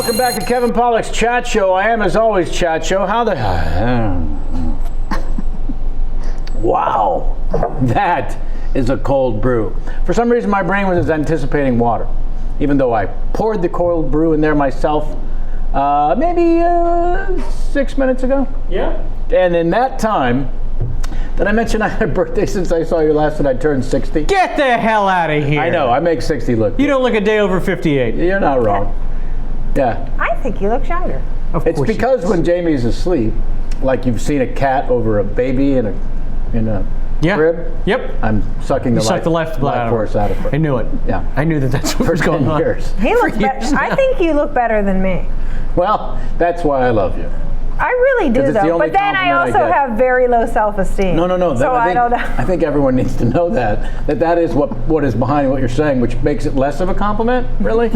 welcome back to Kevin Pollak's Chat Show. I am, as always, Chat Show. How the... Wow. That is a cold brew. For some reason, my brain was anticipating water, even though I poured the cold brew in there myself maybe 6 minutes ago. Yeah. And in that time... Did I mention I had a birthday since I saw you last and I turned 60? Get the hell out of here. I know, I make 60 look good. You don't look a day over 58. You're not wrong. Yeah. I think you look younger. It's because when Jamie's asleep, like you've seen a cat over a baby in a crib. Yep. I'm sucking the life force out of her. I knew it. Yeah. I knew that's what was going on. Years. He looks better. I think you look better than me. Well, that's why I love you. I really do, though. But then I also have very low self-esteem. No. So I don't know. I think everyone needs to know that is what is behind what you're saying, which makes it less of a compliment, really,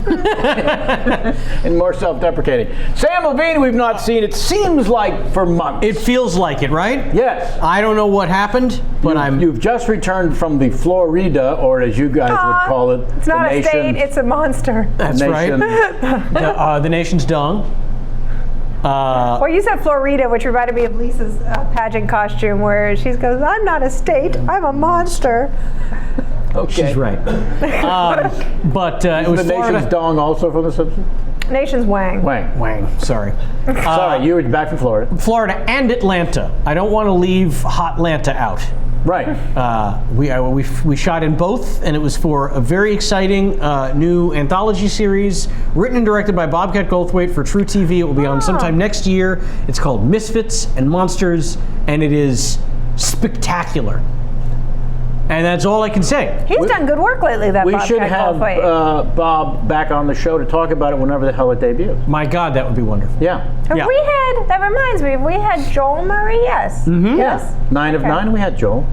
and more self-deprecating. Sam Levine, we've not seen, it seems like, for months. It feels like it, right? Yes. I don't know what happened, but You've just returned from the Florida, or as you guys would call it, it's not a state, it's a monster. That's right. The nation's dong. Well, you said Florida, which reminded me of Lisa's pageant costume, where she goes, "I'm not a state, I'm a monster." Okay. She's right. But it was the Florida. nation's dong also from The Simpsons? Nation's wang. Wang. Sorry. Sorry, you were back from Florida. Florida and Atlanta. I don't want to leave Hot Atlanta out. Right. We shot in both, and it was for a very exciting new anthology series written and directed by Bobcat Goldthwait for True TV. It will be on sometime next year. It's called Misfits and Monsters, and it is spectacular. And that's all I can say. He's done good work lately, that Bobcat Goldthwait. We should have Bob back on the show to talk about it whenever the hell it debuts. My God, that would be wonderful. Yeah. That reminds me, we had Joel Murray, yes. Mm-hmm. Yes. 9 of 9, we had Joel.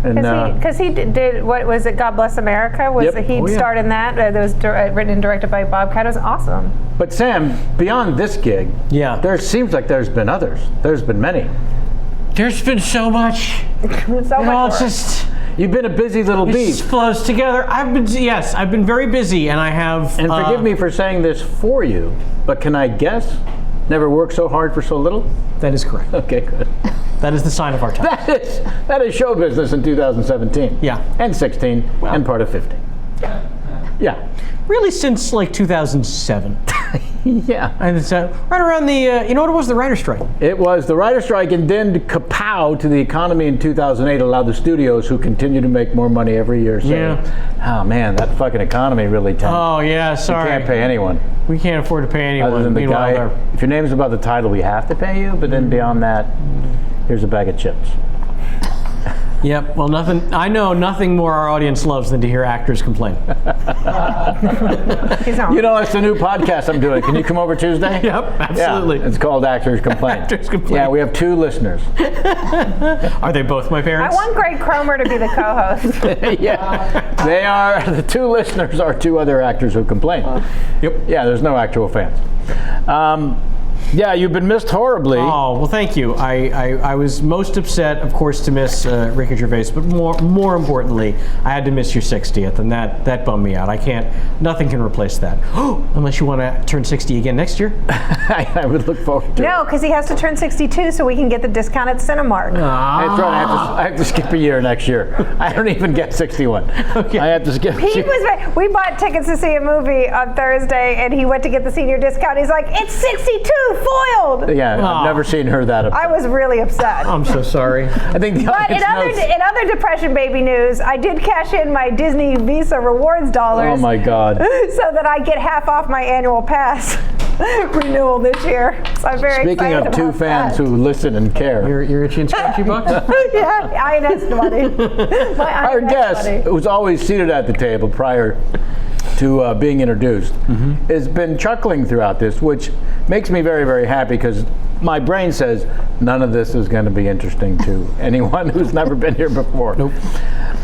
Because he did, what was it, God Bless America? He starred in that? That was written and directed by Bobcat. It was awesome. But Sam, beyond this gig, there seems like there's been others. There's been many. There's been so much. You've been a busy little beast. It just flows together. I've been very busy, and I have. And forgive me for saying this for you, but can I guess? Never worked so hard for so little? That is correct. Okay, good. That is the sign of our time. That is show business in 2017. Yeah. And 16, and part of 15. Yeah. Really since like 2007. Yeah. And it's right around the, you know what it was, the writer's strike. It was the writer's strike, and then kapow to the economy in 2008 allowed the studios, who continue to make more money every year, saying, oh man, that fucking economy really tanked. Oh yeah, sorry. We can't pay anyone. We can't afford to pay anyone. Other than the guy, if your name's above the title, we have to pay you, but then beyond that, here's a bag of chips. Yep. Well, I know nothing more our audience loves than to hear actors complain. You know, it's a new podcast I'm doing. Can you come over Tuesday? Yep, absolutely. Yeah, it's called Actors Complain. Actors Complain. Yeah, we have 2 listeners. Are they both my parents? I want Greg Cromer to be the co-host. Yeah, they are. The 2 listeners are 2 other actors who complain. Yep. Yeah, there's no actual fans. Yeah, you've been missed horribly. Oh, well, thank you. I was most upset, of course, to miss Ricky Gervais, but more importantly, I had to miss your 60th, and that bummed me out. Nothing can replace that. Unless you want to turn 60 again next year. I would look forward to it. No, because he has to turn 62 so we can get the discount at Cinemark. That's right. I have to skip a year next year. I don't even get 61. Okay. I have to skip. We bought tickets to see a movie on Thursday, and he went to get the senior discount. He's like, it's 62, foiled. Yeah, I've never seen her that upset. I was really upset. I'm so sorry. I think the audience knows. In other depression baby news, I did cash in my Disney Visa rewards dollars. Oh my God. So that I get half off my annual pass renewal this year. So I'm very Speaking excited of 2 about fans that. who listen and care. Your itchy and scratchy bucks? Yeah, INS money. Our guest, who's always seated at the table prior to being introduced, has been chuckling throughout this, which makes me very, very happy, because my brain says none of this is going to be interesting to anyone who's never been here before. Nope.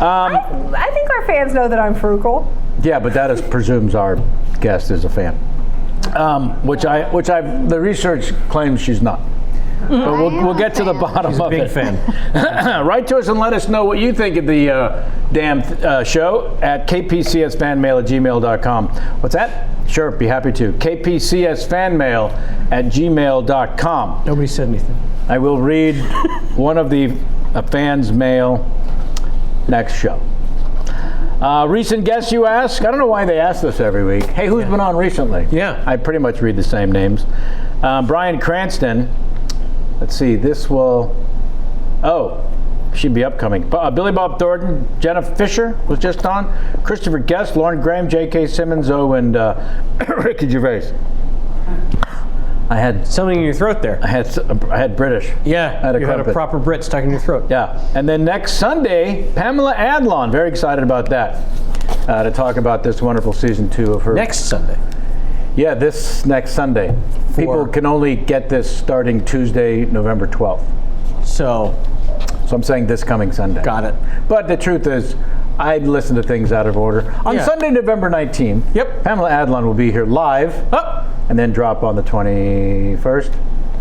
I think our fans know that I'm frugal. Yeah, but that presumes our guest is a fan, which the research claims she's not. but we'll get to the bottom He's a of big it. fan. Write to us and let us know what you think of the damn show at kpcsfanmail@gmail.com. What's that? Sure, be happy to. kpcsfanmail@gmail.com. Nobody said anything. I will read one of the fans' mail next show. Recent guests, you ask? I don't know why they ask this every week. Hey, who's been on recently? Yeah. I pretty much read the same names. Brian Cranston. Let's see, this will... Oh, she'd be upcoming. Billy Bob Thornton, Jenna Fisher was just on. Christopher Guest, Lauren Graham, J.K. Simmons, and Ricky Gervais. I had Something in your throat there. I had British. Yeah, I had a you had a crumpet. proper Brit stuck in your throat. Yeah, and then next Sunday, Pamela Adlon. Very excited about that. To talk about this wonderful season 2 of her. Next Sunday. Yeah, this next Sunday. People can only get this starting Tuesday, November 12th. So I'm saying this coming Sunday. got it. But the truth is, I listen to things out of order. On Yeah. Sunday, November 19th, Yep. Pamela Adlon will be here live Oh, and then drop on the 21st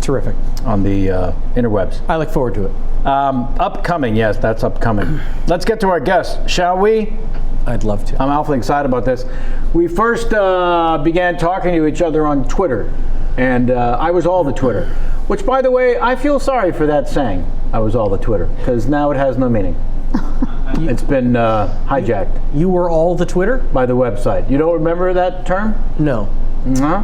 terrific. on the interwebs. I look forward to it. Upcoming, yes, that's upcoming. Let's get to our guests, shall we? I'd love to. I'm awfully excited about this. We first began talking to each other on Twitter, and I was all the Twitter, which, by the way, I feel sorry for that saying, I was all the Twitter, because now it has no meaning. It's been hijacked You were all the Twitter? by the website. You don't remember that term? No. Huh?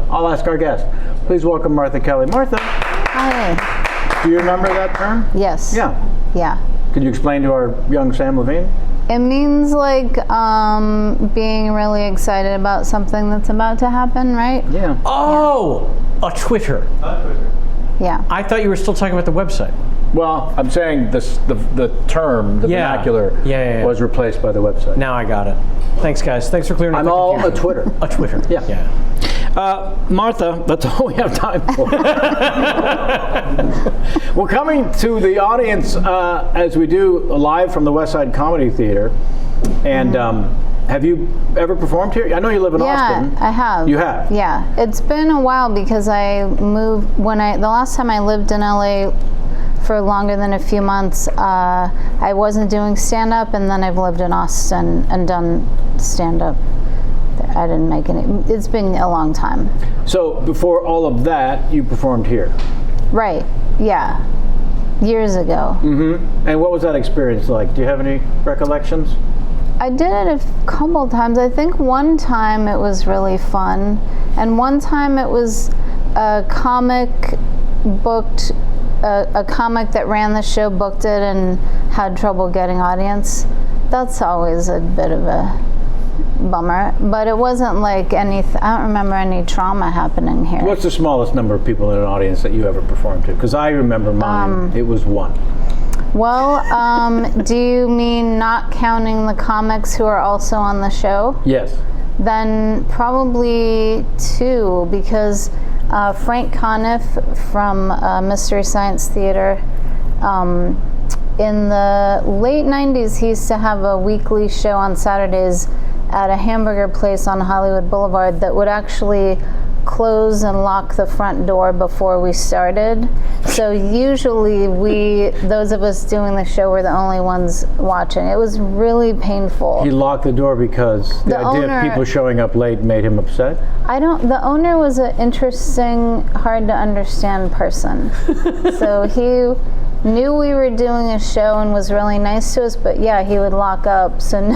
I'll ask our guest. Please welcome Martha Kelly. Martha, Hi. do you remember that term? Yes. Yeah. Yeah. Could you explain to our young Sam Levine? It means like being really excited about something that's about to happen, right? Yeah. Oh, a Twitter. Yeah. I thought you were still talking about the website. Well, I'm saying the term, the Yeah. vernacular, Yeah. was replaced by the website. Now I got it. Thanks, guys. Thanks for clearing up I'm the all a confusion. Twitter. A Twitter. Yeah. Martha, that's all we have time for. We're coming to the audience as we do live from the West Side Comedy Theater. And have you ever performed here? I know you live in Austin. Yeah, I have. You have? Yeah. It's been a while because I moved the last time I lived in LA for longer than a few months, I wasn't doing stand-up, and then I've lived in Austin and done stand-up. I didn't make any. It's been a long time. So before all of that, you performed here. Right. Yeah. Years ago. And what was that experience like? Do you have any recollections? I did it a couple times. I think one time it was really fun, and one time it was a comic booked. A comic that ran the show booked it and had trouble getting audience. That's always a bit of a bummer, but it wasn't like I don't remember any trauma happening here. What's the smallest number of people in an audience that you ever performed to? Because I remember mine, it was 1. Well, do you mean not counting the comics who are also on the show? Yes. Then probably 2, because Frank Conniff from Mystery Science Theater, in the late 90s, he used to have a weekly show on Saturdays at a hamburger place on Hollywood Boulevard that would actually close and lock the front door before we started. So usually those of us doing the show were the only ones watching. It was really painful. He locked the door because the idea of people showing up late made him upset? The owner was an interesting, hard to understand person. So he knew we were doing a show and was really nice to us, but yeah, he would lock up so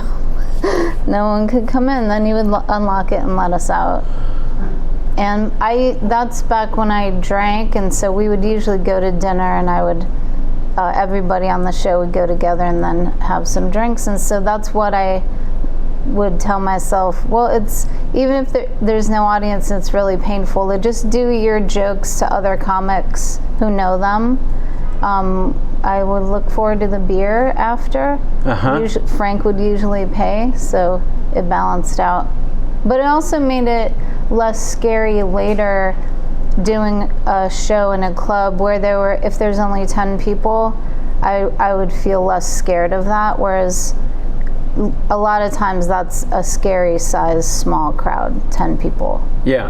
no one could come in. Then he would unlock it and let us out. And that's back when I drank, and so we would usually go to dinner, and everybody on the show would go together and then have some drinks. And so that's what I would tell myself, well, it's even if there's no audience, it's really painful to just do your jokes to other comics who know them. I would look forward to the beer after. Frank would usually pay, so it balanced out. But it also made it less scary later doing a show in a club where if there's only 10 people, I would feel less scared of that, whereas a lot of times that's a scary size small crowd, 10 people. Yeah.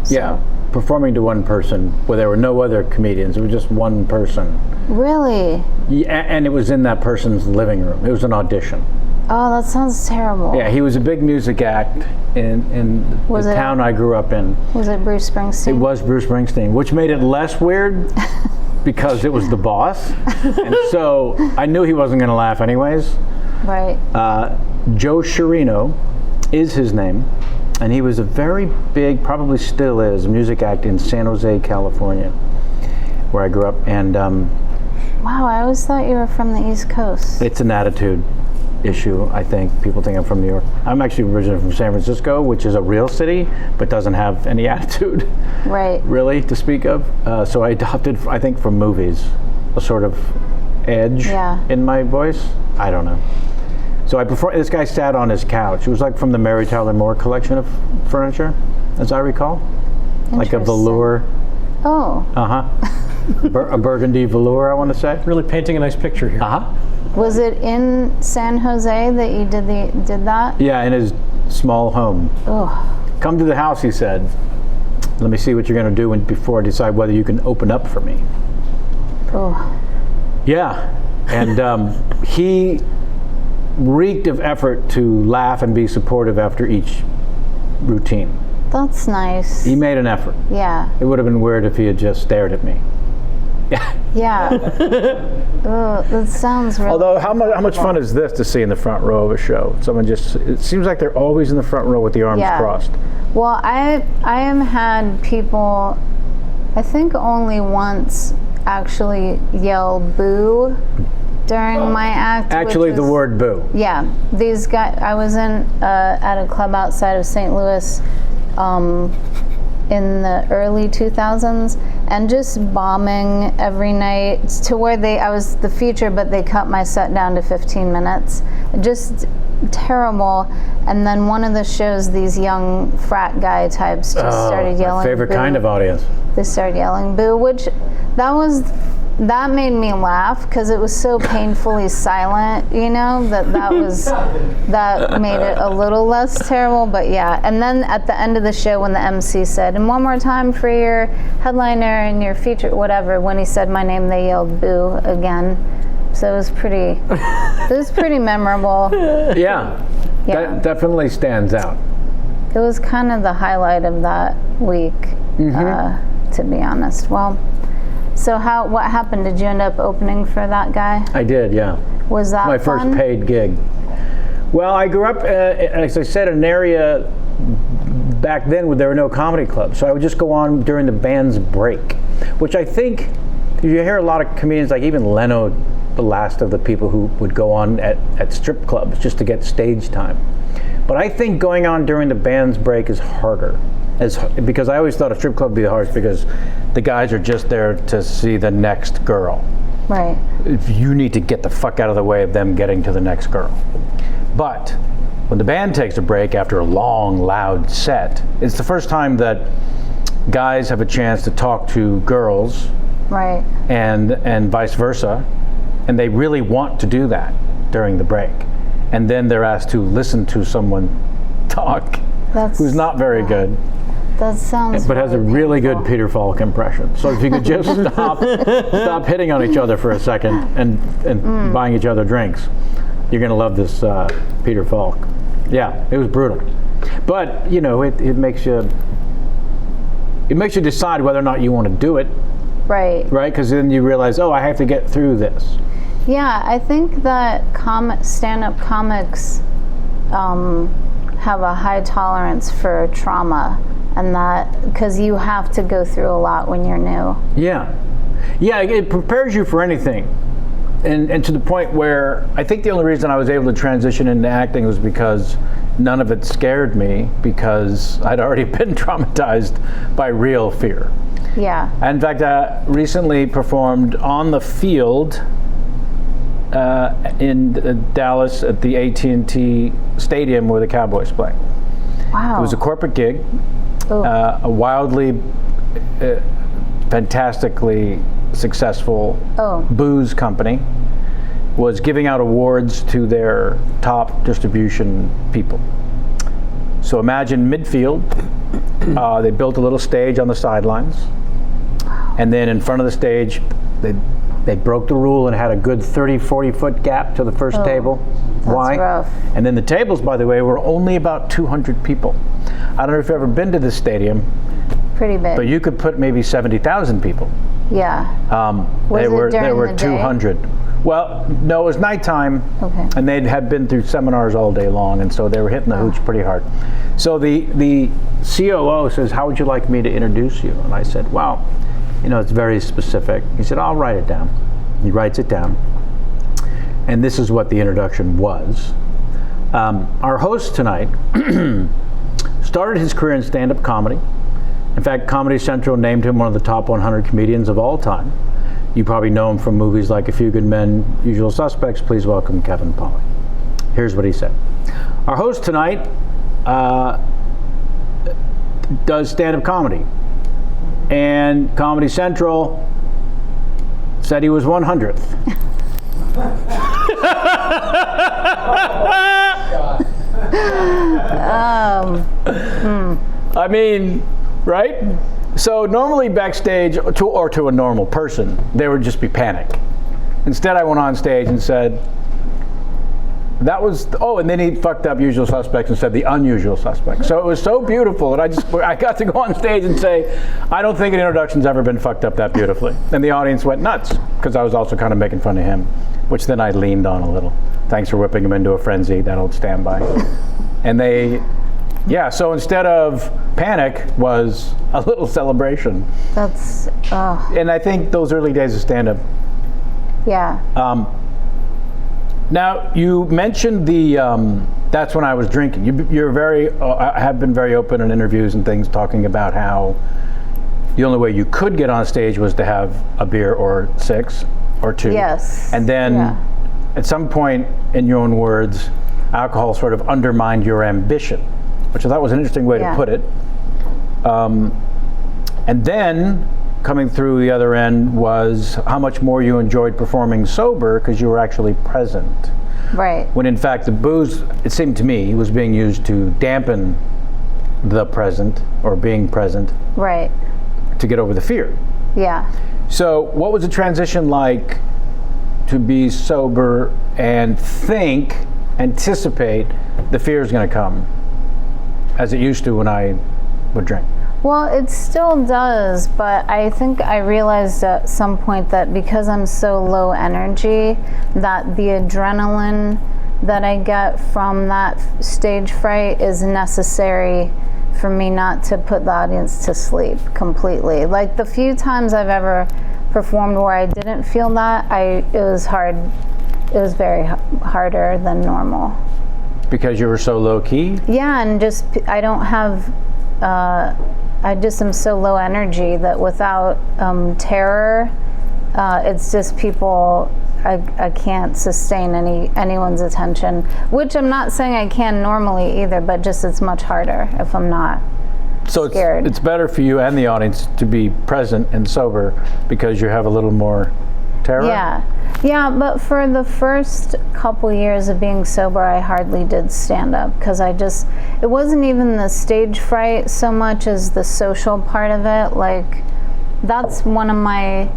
So. Yeah. performing to one person where there were no other comedians. It was just one person. Really? Yeah, and it was in that person's living room. It was an audition. Oh, that sounds terrible. Yeah, he was a big music act in the town I grew up in. Was it Bruce Springsteen? It was Bruce Springsteen, which made it less weird because it was the boss. And so I knew he wasn't going to laugh anyways. Right. Joe Chirino is his name. And he was a very big, probably still is, music act in San Jose, California, where I grew up. And wow, I always thought you were from the East Coast. it's an attitude issue, I think. People think I'm from New York. I'm actually originally from San Francisco, which is a real city, but doesn't have any attitude, Right. really, to speak of. So I adopted, I think, from movies, a sort of edge in my voice. I don't know. So this guy sat on his couch. It was like from the Mary Tyler Moore collection of furniture, as I recall. Like a velour. Oh. A burgundy velour, I want to say. Really painting a nice picture here. Was it in San Jose that you did that? Yeah, in his small home. Oh. Come to the house, he said. Let me see what you're going to do before I decide whether you can open up for me. Oh. Yeah, and he reeked of effort to laugh and be supportive after each routine. That's nice. He made an effort. Yeah. It would have been weird if he had just stared at me. Yeah. Oh, that sounds really. Although, how much fun is this to see in the front row of a show? It seems like they're always in the front row with the arms crossed. Well, I have had people, I think only once, actually yell boo during my act. Actually, the word boo. Yeah. These guys, I was at a club outside of St. Louis in the early 2000s, and just bombing every night to where I was the feature, but they cut my set down to 15 minutes. Just terrible. And then one of the shows, these young frat guy types just started yelling my favorite boo. kind of audience. They started yelling boo, which that made me laugh because it was so painfully silent, that made it a little less terrible. But yeah, and then at the end of the show when the MC said, and one more time for your headliner and your feature, whatever, when he said my name, they yelled boo again. So it was pretty memorable. Yeah, that definitely stands out. It was kind of the highlight of that week, to be honest. Well, so what happened? Did you end up opening for that guy? I did, yeah. Was that my fun? first paid gig? Well, I grew up, as I said, in an area back then where there were no comedy clubs. So I would just go on during the band's break, which I think, you hear a lot of comedians, like even Leno, the last of the people who would go on at strip clubs just to get stage time. But I think going on during the band's break is harder. Because I always thought a strip club would be the hardest because the guys are just there to see the next girl. Right. You need to get the fuck out of the way of them getting to the next girl. But when the band takes a break after a long, loud set, it's the first time that guys have a chance to talk to girls. Right. And vice versa. And they really want to do that during the break. And then they're asked to listen to someone talk who's not very good. That sounds but has a really good Peter Falk impression. So if you could just stop hitting on each other for a second and buying each other drinks, you're going to love this Peter Falk. Yeah, it was brutal. But, it makes you decide whether or not you want to do it. Right. Right? Because then you realize, I have to get through this. Yeah, I think that stand-up comics have a high tolerance for trauma, and that because you have to go through a lot when you're new. Yeah, it prepares you for anything, and to the point where I think the only reason I was able to transition into acting was because none of it scared me, because I'd already been traumatized by real fear. Yeah. In fact, I recently performed on the field in Dallas at the AT&T Stadium where the Cowboys play. Wow. It was a corporate gig, a wildly, fantastically successful booze company was giving out awards to their top distribution people. So imagine midfield They built a little stage on the sidelines. And then in front of the stage, they broke the rule and had a good 30, 40-foot gap to the first table. Why? Rough. And then the tables, by the way, were only about 200 people. I don't know if you've ever been to this stadium, Pretty big. but you could put maybe 70,000 people. Yeah. They were during the day? 200. Well, no, it was nighttime, Okay. and they had been through seminars all day long, and so they were hitting the hooch pretty hard. So the COO says, "How would you like me to introduce you?" And I said, "Well, it's very specific." He said, "I'll write it down." He writes it down, and this is what the introduction was. Our host tonight started his career in stand-up comedy. In fact, Comedy Central named him one of the top 100 comedians of all time. You probably know him from movies like A Few Good Men, Usual Suspects. Please welcome Kevin Pollak. Here's what he said. Our host tonight does stand-up comedy. And Comedy Central said he was 100th. I mean, right? So normally backstage, to a normal person, there would just be panic. Instead, I went on stage and said, and then he fucked up Usual Suspects and said the unusual suspects. So it was so beautiful that I got to go on stage and say, I don't think an introduction's ever been fucked up that beautifully. And the audience went nuts, because I was also kind of making fun of him, which then I leaned on a little. Thanks for whipping him into a frenzy, that old standby. And so instead of panic was a little celebration. That's, And I think those early days of stand-up. yeah. Now, you mentioned that's when I was drinking. You're have been very open in interviews and things, talking about how the only way you could get on stage was to have a beer or 6 or 2. Yes. And then at some point, in your own words, alcohol sort of undermined your ambition, which I thought was an interesting way to put it. And then coming through the other end was how much more you enjoyed performing sober because you were actually present. Right. When in fact the booze, it seemed to me, was being used to dampen the present or being present. Right. To get over the fear. Yeah. So what was the transition like to be sober and anticipate the fear is going to come as it used to when I would drink? Well, it still does, but I think I realized at some point that because I'm so low energy, that the adrenaline that I get from that stage fright is necessary for me not to put the audience to sleep completely. Like the few times I've ever performed where I didn't feel that, it was hard. It was very harder than normal. Because you were so low key? Yeah, and just I don't have. I just am so low energy that without terror, it's just people. I can't sustain anyone's attention, which I'm not saying I can normally either, but just it's much harder if I'm not scared. It's better for you and the audience to be present and sober because you have a little more terror? Yeah, but for the first couple years of being sober, I hardly did stand up because it wasn't even the stage fright so much as the social part of it. Like, that's one of my,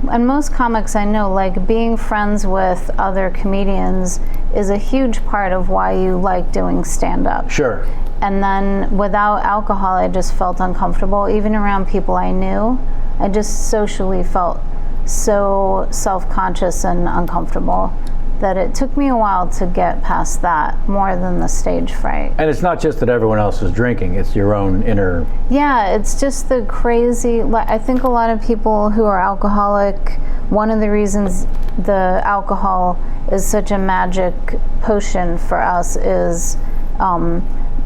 and most comics I know, like being friends with other comedians is a huge part of why you like doing stand up. Sure. And then without alcohol, I just felt uncomfortable. Even around people I knew, I just socially felt so self-conscious and uncomfortable that it took me a while to get past that, more than the stage fright. And it's not just that everyone else is drinking, it's your own inner... Yeah, it's just the crazy, I think a lot of people who are alcoholic, one of the reasons the alcohol is such a magic potion for us is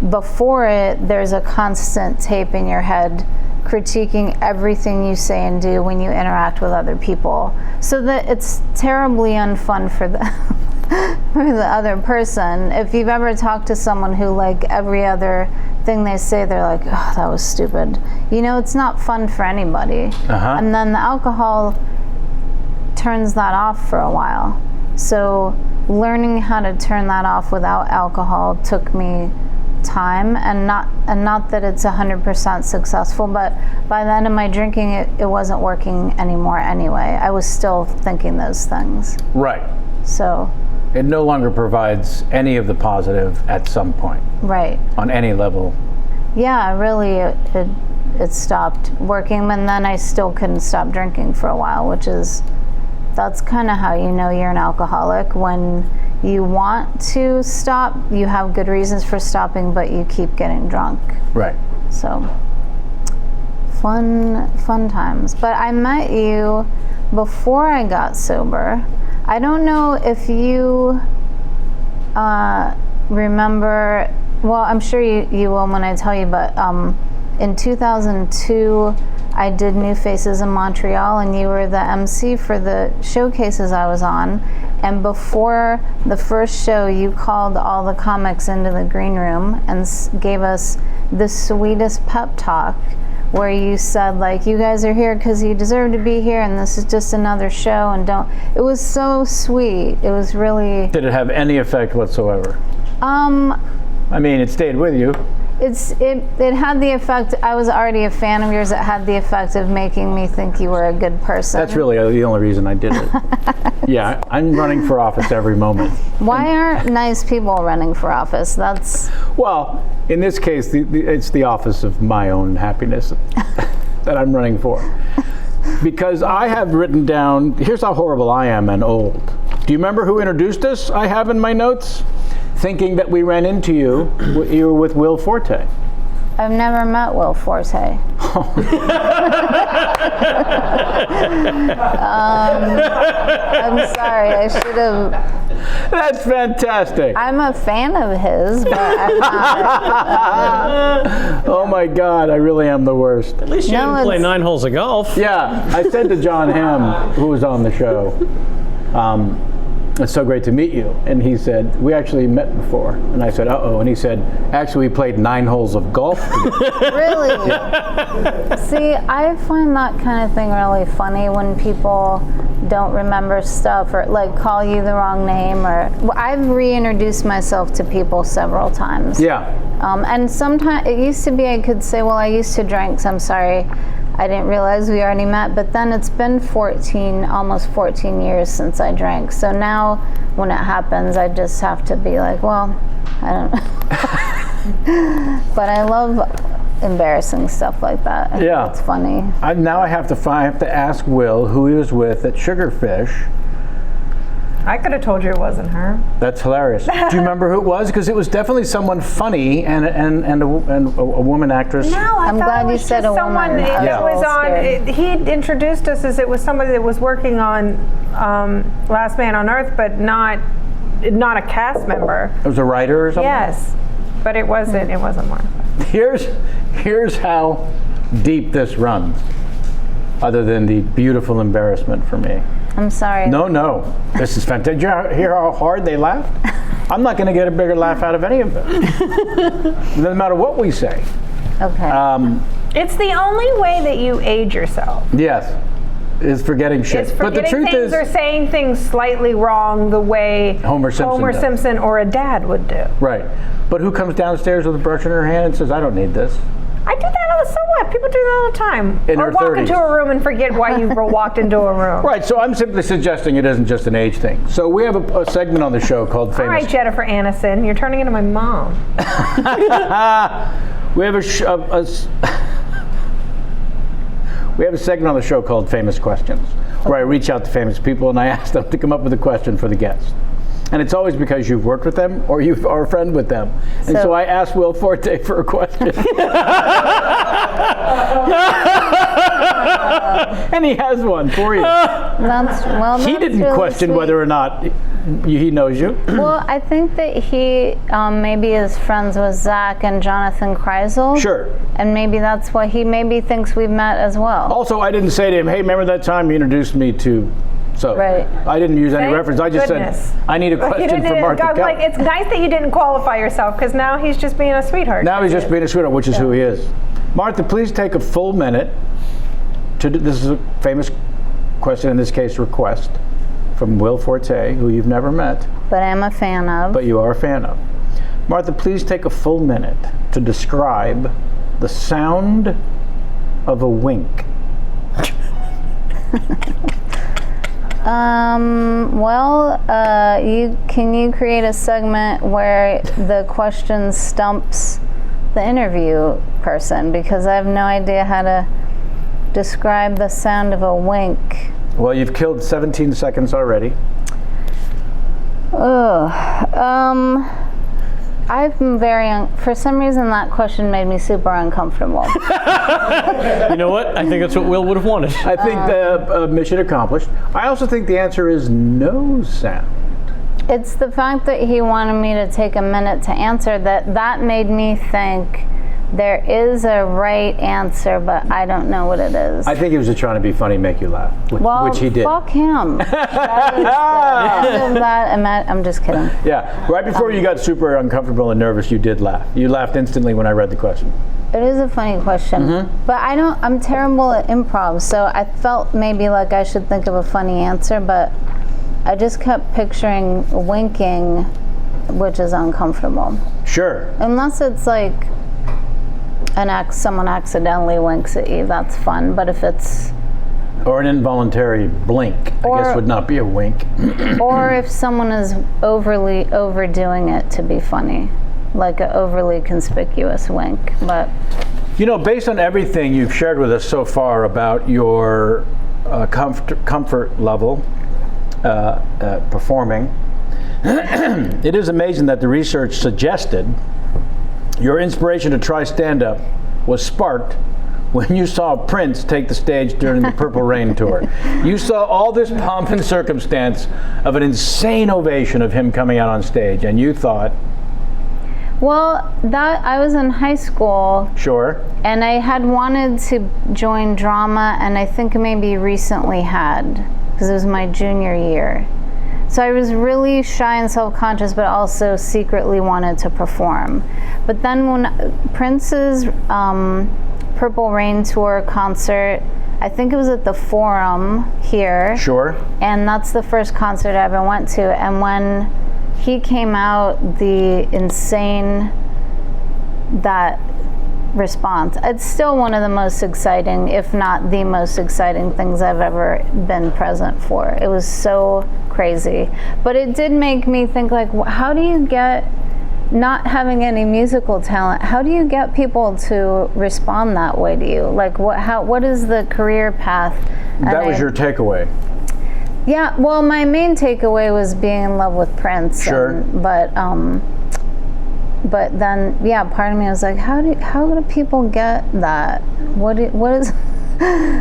before it, there's a constant tape in your head critiquing everything you say and do when you interact with other people, so that it's terribly unfun for the for the other person. If you've ever talked to someone who, like, every other thing they say, they're like, oh, that was stupid. It's not fun for anybody. And then the alcohol turns that off for a while. So learning how to turn that off without alcohol took me time, and not that it's 100% successful, but by the end of my drinking, it wasn't working anymore anyway. I was still thinking those things. Right. So. It no longer provides any of the positive at some point. Right. On any level. Yeah, really, it stopped working, and then I still couldn't stop drinking for a while, that's kind of how you know you're an alcoholic. When you want to stop, you have good reasons for stopping, but you keep getting drunk. Right. So, fun times. But I met you before I got sober. I don't know if you remember, well, I'm sure you will when I tell you, but in 2002, I did New Faces in Montreal, and you were the MC for the showcases I was on. And before the first show, you called all the comics into the green room and gave us the sweetest pep talk, where you said, like, you guys are here because you deserve to be here, and this is just another show, and don't. It was so sweet. It was really. Did it have any effect whatsoever? I mean, it stayed with you. It had the effect. I was already a fan of yours. It had the effect of making me think you were a good person. That's really the only reason I did it. Yeah, I'm running for office every moment. Why aren't nice people running for office? Well, in this case, it's the office of my own happiness that I'm running for. Because I have written down, here's how horrible I am and old. Do you remember who introduced us? I have in my notes. Thinking that we ran into you, you were with Will Forte. I've never met Will Forte. I'm sorry, I should have. That's fantastic. I'm a fan of his, but I'm not. Oh my God, I really am the worst. At least you didn't play 9 holes of golf. Yeah, I said to John Hamm, who was on the show, it's so great to meet you. And he said, we actually met before. And I said, uh-oh. And he said, actually, we played 9 holes of golf together. Really? Yeah. See, I find that kind of thing really funny when people don't remember stuff or like call you the wrong name. Or I've reintroduced myself to people several times. Yeah. And sometimes it used to be I could say, well, I used to drink, so I'm sorry. I didn't realize we already met, but then it's been almost 14 years since I drank. So now when it happens, I just have to be like, well, I don't know. But I love embarrassing stuff like that. I think it's funny. Now I have to ask Will who he was with at Sugarfish. I could have told you it wasn't her. That's hilarious. Do you remember who it was? Because it was definitely someone funny and a woman actress. No, I'm glad you said a woman. That was on. He introduced us as it was somebody that was working on Last Man on Earth, but not a cast member. It was a writer or something. Yes, but it wasn't. It wasn't Martha. Here's how deep this runs. Other than the beautiful embarrassment for me. I'm sorry. No. This is fantastic. Did you hear how hard they laughed? I'm not going to get a bigger laugh out of any of them. No matter what we say. Okay. It's the only way that you age yourself. Yes. Is forgetting shit. It's forgetting but the truth things or saying things slightly wrong the way Homer Simpson or a dad would do. Right. But who comes downstairs with a brush in her hand and says, I don't need this? I do that so what? People do that all the time. Or walk 30s. Into a room and forget why you walked into a room. Right, so I'm simply suggesting it isn't just an age thing. So we have a segment on the show called Famous... All right, Jennifer Aniston, you're turning into my mom. We have we have a segment on the show called Famous Questions, where I reach out to famous people and I ask them to come up with a question for the guest. And it's always because you've worked with them or you are a friend with them. And so I asked Will Forte for a question. And he has one for you. He didn't really question whether or not he knows you. Well, I think that he maybe is friends with Zach and Jonathan Kreisel. Sure. And maybe that's why he maybe thinks we've met as well. Also, I didn't say to him, hey, remember that time you introduced me to... So I didn't use any reference. I just said, I need a question for Martha Kelly. Like, it's nice that you didn't qualify yourself because now he's just being a sweetheart. Now he's just being a sweetheart, which is who he is. Martha, please take a full minute. This is a famous question, in this case, request from Will Forte, who you've never met. But I'm a fan of. But you are a fan of. Martha, please take a full minute to describe the sound of a wink. Can you create a segment where the question stumps the interview person, because I have no idea how to describe the sound of a wink. Well, you've killed 17 seconds already. I've been for some reason that question made me super uncomfortable. You know what? I think that's what Will would have wanted. I think the mission accomplished. I also think the answer is no sound. It's the fact that he wanted me to take a minute to answer that made me think there is a right answer, but I don't know what it is. I think he was just trying to be funny, make you laugh, which he did. Fuck him. I'm just kidding. Yeah, right before you got super uncomfortable and nervous, you did laugh. You laughed instantly when I read the question. It is a funny question, but I'm terrible at improv, so I felt maybe like I should think of a funny answer, but I just kept picturing winking, which is uncomfortable. Sure. Unless it's like someone accidentally winks at you, that's fun. But if it's... Or an involuntary blink, I guess would not be a wink. Or if someone is overdoing it to be funny, like an overly conspicuous wink. But you know, based on everything you've shared with us so far about your comfort level performing, it is amazing that the research suggested your inspiration to try stand-up was sparked when you saw Prince take the stage during the Purple Rain tour. You saw all this pomp and circumstance of an insane ovation of him coming out on stage, and you thought... Well, I was in high school. Sure. And I had wanted to join drama, and I think maybe recently had, because it was my junior year. So I was really shy and self-conscious, but also secretly wanted to perform. But then when Prince's Purple Rain Tour concert, I think it was at the Forum here. Sure. And that's the first concert I ever went to. And when he came out, the insane, that response. It's still one of the most exciting, if not the most exciting things I've ever been present for. It was so crazy. But it did make me think, like, how do you get, not having any musical talent, how do you get people to respond that way to you? Like, what is the career path? That was your takeaway. Yeah, well, my main takeaway was being in love with Prince. Sure. But then, yeah, part of me was like, how do people get that? What is,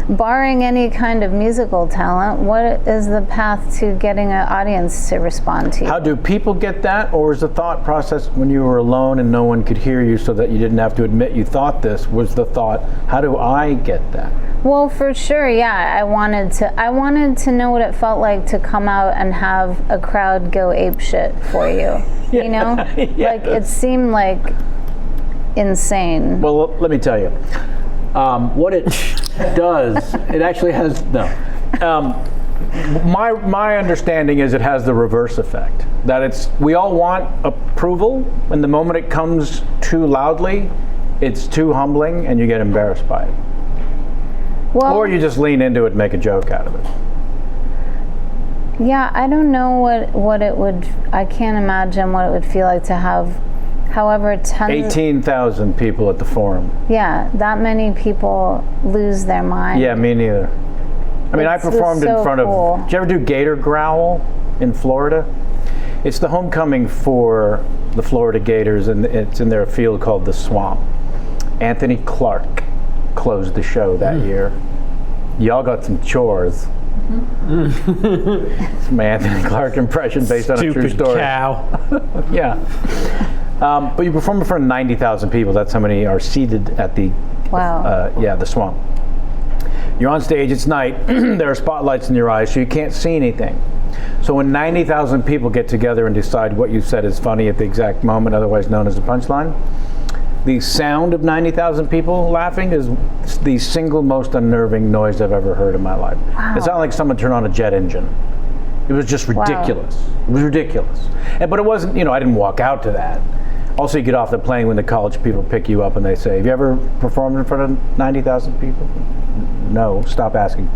barring any kind of musical talent, what is the path to getting an audience to respond to you? How do people get that, or is the thought process when you were alone and no one could hear you so that you didn't have to admit you thought this, was the thought, how do I get that? Well, for sure, yeah. I wanted to know what it felt like to come out and have a crowd go apeshit for you. Yeah. You know? Yeah. Like, it seemed like insane. Well, let me tell you. What it does, it actually has, my understanding is it has the reverse effect. That we all want approval, and the moment it comes too loudly, it's too humbling and you get embarrassed by it. Well, or you just lean into it and make a joke out of it. Yeah, I don't know what it would, I can't imagine what it would feel like to have, however, 18,000 people at the Forum. Yeah, that many people lose their mind. Yeah, me neither. I mean, I performed in front of, did you ever do Gator Growl in Florida? It's the homecoming for the Florida Gators, and it's in their field called the Swamp. Anthony Clark closed the show that year. Y'all got some chores. It's my Anthony Clark impression based on a true story. Stupid cow. Yeah. But you perform in front of 90,000 people. That's how many are seated at the the Swamp. You're on stage, it's night, there are spotlights in your eyes, so you can't see anything. So when 90,000 people get together and decide what you said is funny at the exact moment, otherwise known as a punchline, the sound of 90,000 people laughing is the single most unnerving noise I've ever heard in my life. Wow. It's not like someone turned on a jet engine. It was just ridiculous. Wow. It was ridiculous. But it wasn't, I didn't walk out to that. Also, you get off the plane when the college people pick you up and they say, have you ever performed in front of 90,000 people? No, stop asking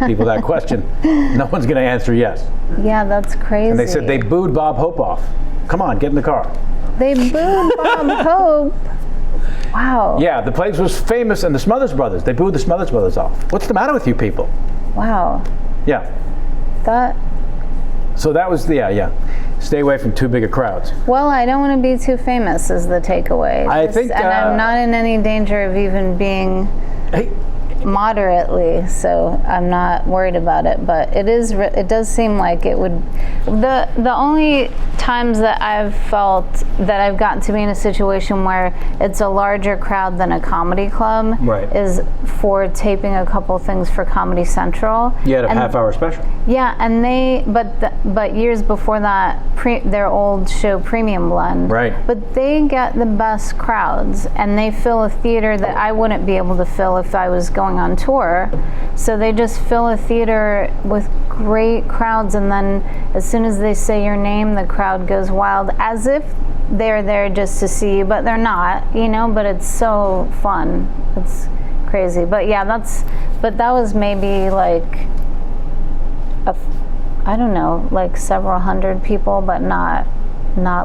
people that question. No one's going to answer yes. Yeah, that's crazy. And they said they booed Bob Hope off. Come on, get in the car. They booed Bob Hope. Wow. Yeah, the place was famous, and the Smothers Brothers, they booed the Smothers Brothers off. What's the matter with you people? Wow. Yeah. That. So that was, yeah. Stay away from too big of crowds. Well, I don't want to be too famous is the takeaway. And I'm not in any danger of even being Hey, moderately, so I'm not worried about it. But it does seem like it would. The only times that I've felt that I've gotten to be in a situation where it's a larger crowd than a comedy club Right. is for taping a couple things for Comedy Central. you had a half-hour special. Yeah, and but years before that, their old show Premium Blend. Right. But they get the best crowds, and they fill a theater that I wouldn't be able to fill if I was going on tour. So they just fill a theater with great crowds, and then as soon as they say your name, the crowd goes wild, as if they're there just to see you, but they're not, but it's so fun. It's crazy. But yeah, that was maybe like I don't know, like several hundred people, but not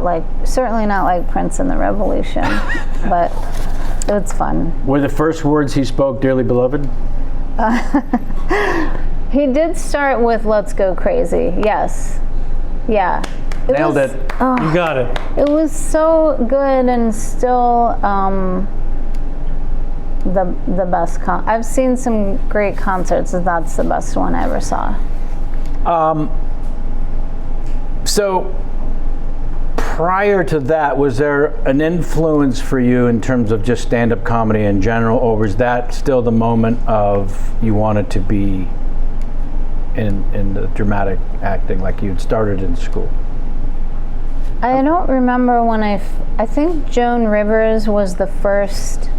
like, certainly not like Prince and the Revolution, but it's fun. Were the first words he spoke dearly beloved? He did start with "Let's Go Crazy." Yes. Yeah. Nailed it. You got it. It was so good, and still the best. I've seen some great concerts. That's the best one I ever saw. So prior to that, was there an influence for you in terms of just stand-up comedy in general, or was that still the moment of you wanted to be in the dramatic acting like you'd started in school? I don't remember when I think Joan Rivers was the first,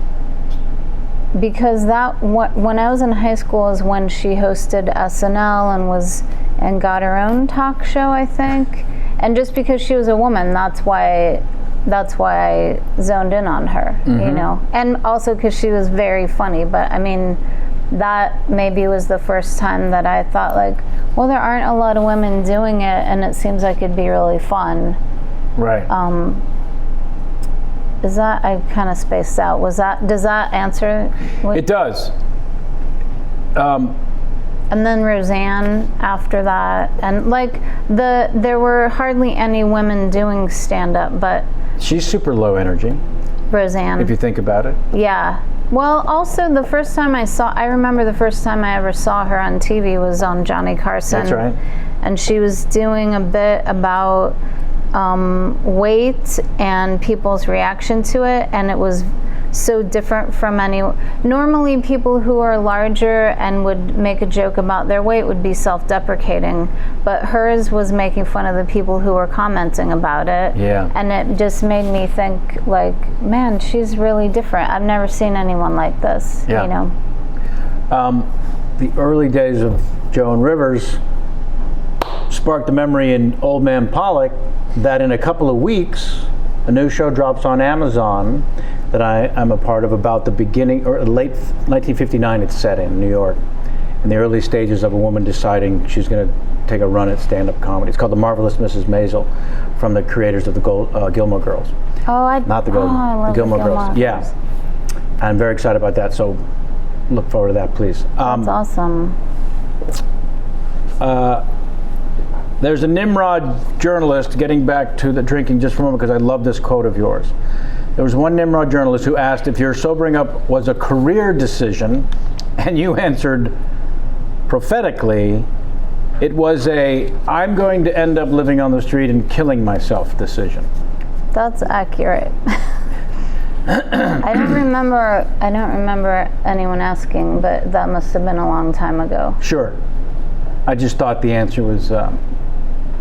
because when I was in high school is when she hosted SNL and got her own talk show, I think. And just because she was a woman, that's why I zoned in on her, and also because she was very funny. But I mean, that maybe was the first time that I thought, like, well, there aren't a lot of women doing it, and it seems like it'd be really fun. Right. Is that, I kind of spaced out. Does that answer? It does. And then Roseanne after that, and like there were hardly any women doing stand-up, but She's super low energy, Roseanne. if you think about it. Yeah. Well, also I remember the first time I ever saw her on TV was on Johnny Carson. That's right. And she was doing a bit about weight and people's reaction to it, and it was so different from normally people who are larger and would make a joke about their weight would be self-deprecating, but hers was making fun of the people who were commenting about it. Yeah. And it just made me think, like, man, she's really different. I've never seen anyone like this. Yeah. The early days of Joan Rivers sparked the memory in Old Man Pollock that in a couple of weeks a new show drops on Amazon that I'm a part of about the beginning, or late 1959 it's set in New York, in the early stages of a woman deciding she's going to take a run at stand-up comedy. It's called The Marvelous Mrs. Maisel, from the creators of the Gilmore Girls. I Not the love Gilmore Girls. Yeah. Girls. I'm very excited about that, so look forward to that, please. That's awesome. There's a Nimrod journalist, getting back to the drinking just for a moment, because I love this quote of yours. There was one Nimrod journalist who asked if your sobering up was a career decision, and you answered prophetically, it was I'm going to end up living on the street and killing myself decision. That's accurate. I don't remember anyone asking, but that must have been a long time ago. Sure. I just thought the answer was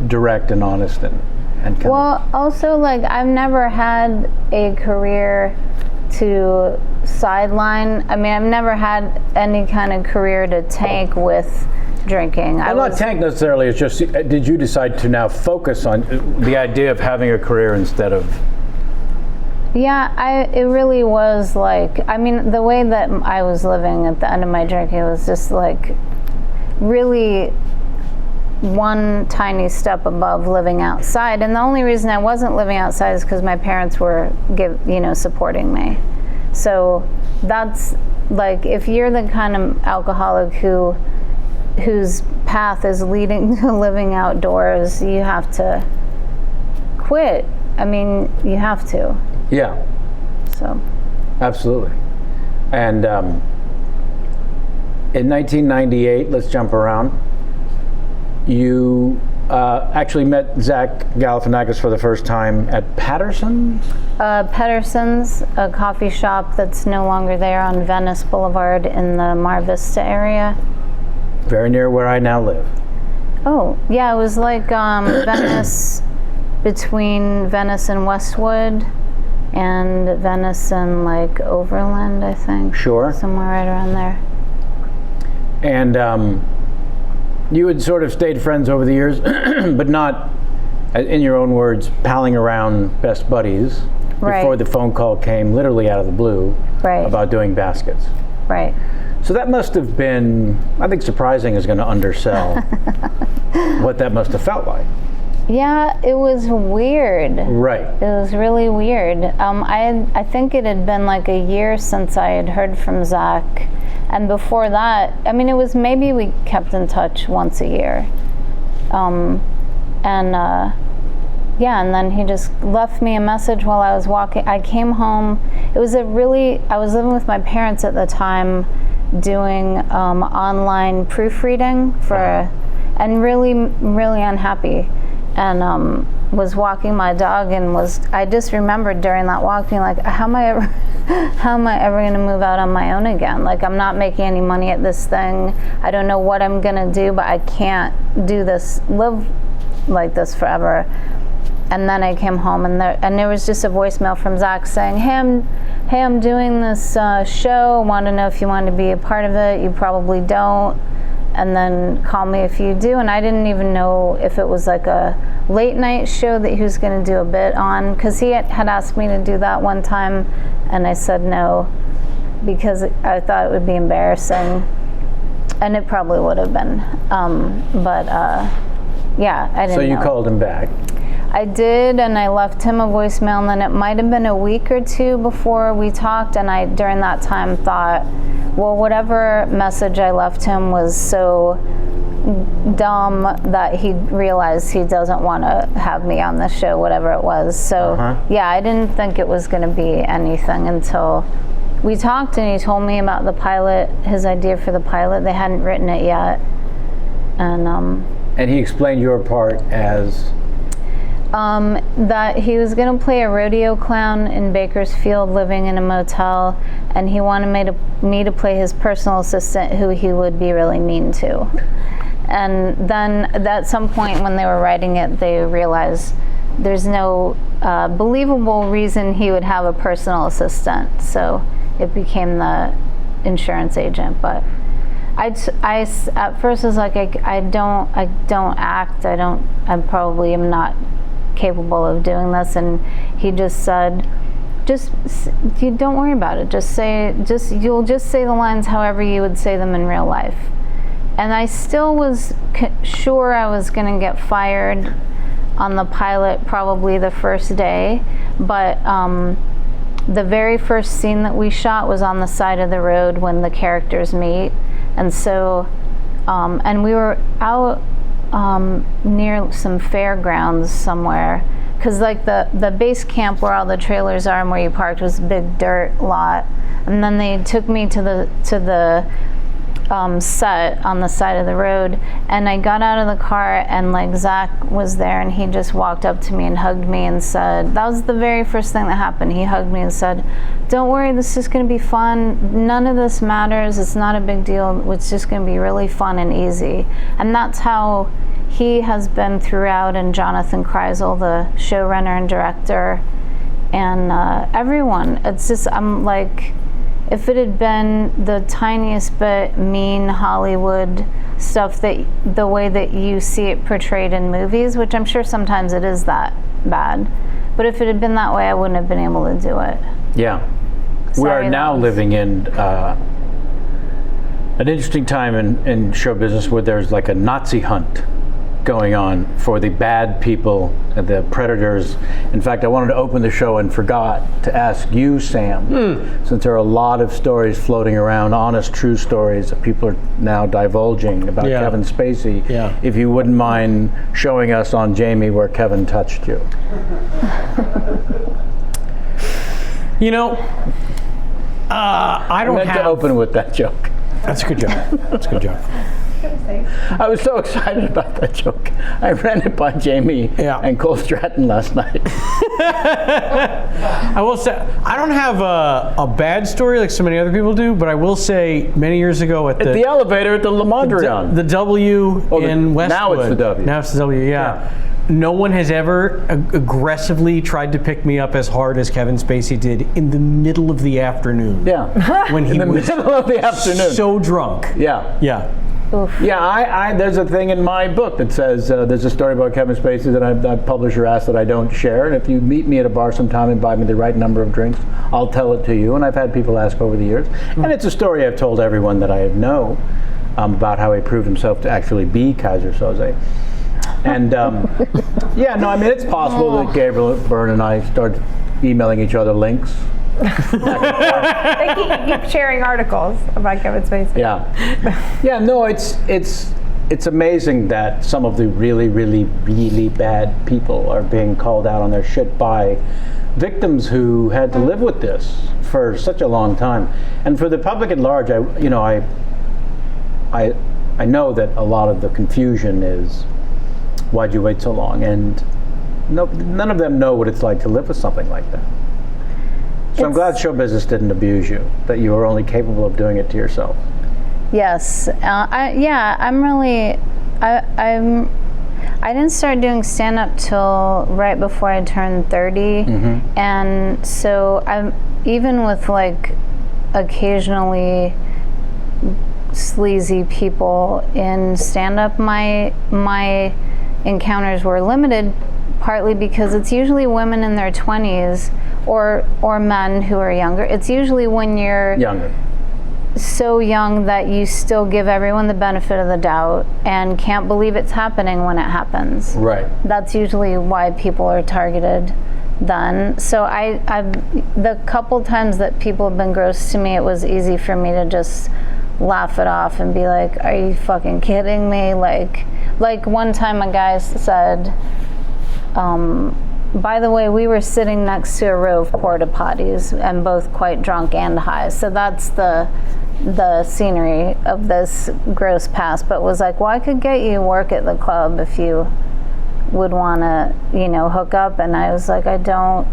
direct and honest and kind well, also, like, I've never had a career to sideline. I mean, I've never had any kind of career to tank with drinking. not tank necessarily, it's just, did you decide to now focus on the idea of having a career instead of Yeah, it really was like, I mean, the way that I was living at the end of my drinking was just like really one tiny step above living outside. And the only reason I wasn't living outside is because my parents were supporting me. So that's like, if you're the kind of alcoholic whose path is leading to living outdoors, you have to quit. I mean, you have to. Yeah. So. Absolutely. And in 1998, let's jump around, you actually met Zach Galifianakis for the first time at Patterson's? Patterson's, a coffee shop that's no longer there on Venice Boulevard in the Mar Vista area. Very near where I now live. Oh, yeah, it was like Venice, between Venice and Westwood, and Venice and like Overland, I think. Sure. Somewhere right around there. And you had sort of stayed friends over the years, but not, in your own words, palling around best buddies before the phone call came literally out of the blue about doing baskets. Right. So that must have been, I think surprising is going to undersell what that must have felt like. Yeah, it was weird. Right. It was really weird. I think it had been like a year since I had heard from Zach. And before that, I mean, it was maybe we kept in touch once a year. Yeah, and then he just left me a message while I was walking. I came home. I was living with my parents at the time, doing online proofreading and really, really unhappy. And was walking my dog, and I just remembered during that walk being like, how am I ever going to move out on my own again? Like, I'm not making any money at this thing. I don't know what I'm going to do, but I can't live like this forever. And then I came home, and there was just a voicemail from Zach saying, hey, I'm doing this show. I want to know if you want to be a part of it. You probably don't. And then call me if you do. And I didn't even know if it was like a late night show that he was going to do a bit on, because he had asked me to do that one time, and I said no because I thought it would be embarrassing, and it probably would have been. Yeah, I didn't know. So you called him back. I did, and I left him a voicemail, and then it might have been a week or two before we talked, and I, during that time, thought, well, whatever message I left him was so dumb that he realized he doesn't want to have me on the show, whatever it was. So, yeah, I didn't think it was going to be anything until we talked, and he told me about the pilot, his idea for the pilot. They hadn't written it yet. And he explained your part as? That he was going to play a rodeo clown in Bakersfield, living in a motel, and he wanted me to play his personal assistant, who he would be really mean to. And then at some point when they were writing it, they realized there's no believable reason he would have a personal assistant, so it became the insurance agent. But I at first was like, I don't act. I probably am not capable of doing this. And he just said, you don't worry about it. You'll just say the lines however you would say them in real life. And I still was sure I was going to get fired on the pilot probably the first day, but the very first scene that we shot was on the side of the road when the characters meet. And so, and we were out near some fairgrounds somewhere, because like the base camp where all the trailers are and where you parked was a big dirt lot. And then they took me to the set on the side of the road, and I got out of the car, and like Zach was there, and he just walked up to me and hugged me and said, that was the very first thing that happened. He hugged me and said, don't worry, this is going to be fun. None of this matters. It's not a big deal. It's just going to be really fun and easy. And that's how he has been throughout, and Jonathan Kreisel, the showrunner and director, and everyone. It's just, I'm like, if it had been the tiniest bit mean Hollywood stuff, that the way that you see it portrayed in movies, which I'm sure sometimes it is that bad, But if it had been that way, I wouldn't have been able to do it. Yeah. We Sorry, are now Lance. living in an interesting time in show business where there's like a Nazi hunt going on for the bad people, the predators. In fact, I wanted to open the show and forgot to ask you, Sam, since there are a lot of stories floating around, honest, true stories that people are now divulging about Yeah. Kevin Spacey. Yeah. If you wouldn't mind showing us on Jamie where Kevin touched you. You know, I don't meant have. to open with that joke. That's a good joke. That's a good joke. I was so excited about that joke. I ran it by Jamie Yeah. and Cole Stratton last night. I will say, I don't have a bad story like so many other people do, but I will say many years ago at The elevator at the Le Mondrian. the W in Westwood. now it's the W. Now it's the W, yeah. No one has ever aggressively tried to pick me up as hard as Kevin Spacey did in the middle of the afternoon. Yeah. When he In the was middle of the afternoon. so drunk. Yeah. Yeah. Yeah, I there's a thing in my book that says there's a story about Kevin Spacey that a publisher asked that I don't share. And if you meet me at a bar sometime and buy me the right number of drinks, I'll tell it to you. And I've had people ask over the years. And it's a story I've told everyone that I know about how he proved himself to actually be Kaiser Soze. And yeah, no, I mean, it's possible that Gabriel Byrne and I started emailing each other links. They keep sharing articles about Kevin Spacey. Yeah. Yeah, no, it's amazing that some of the really, really, really bad people are being called out on their shit by victims who had to live with this for such a long time. And for the public at large, I know that a lot of the confusion is, why'd you wait so long? And none of them know what it's like to live with something like that. So I'm glad show business didn't abuse you, that you were only capable of doing it to yourself. Yes. I didn't start doing stand-up till right before I turned 30. And so I'm, even with like occasionally sleazy people in stand-up, my encounters were limited, partly because it's usually women in their 20s or men who are younger. It's usually when you're Younger. so young that you still give everyone the benefit of the doubt and can't believe it's happening when it happens. Right. That's usually why people are targeted then. So the couple times that people have been gross to me, it was easy for me to just laugh it off and be like, are you fucking kidding me? Like one time a guy said, by the way, we were sitting next to a row of porta potties and both quite drunk and high. So that's the scenery of this gross past. But was like, well, I could get you work at the club if you would want to, hook up. And I was like, I don't.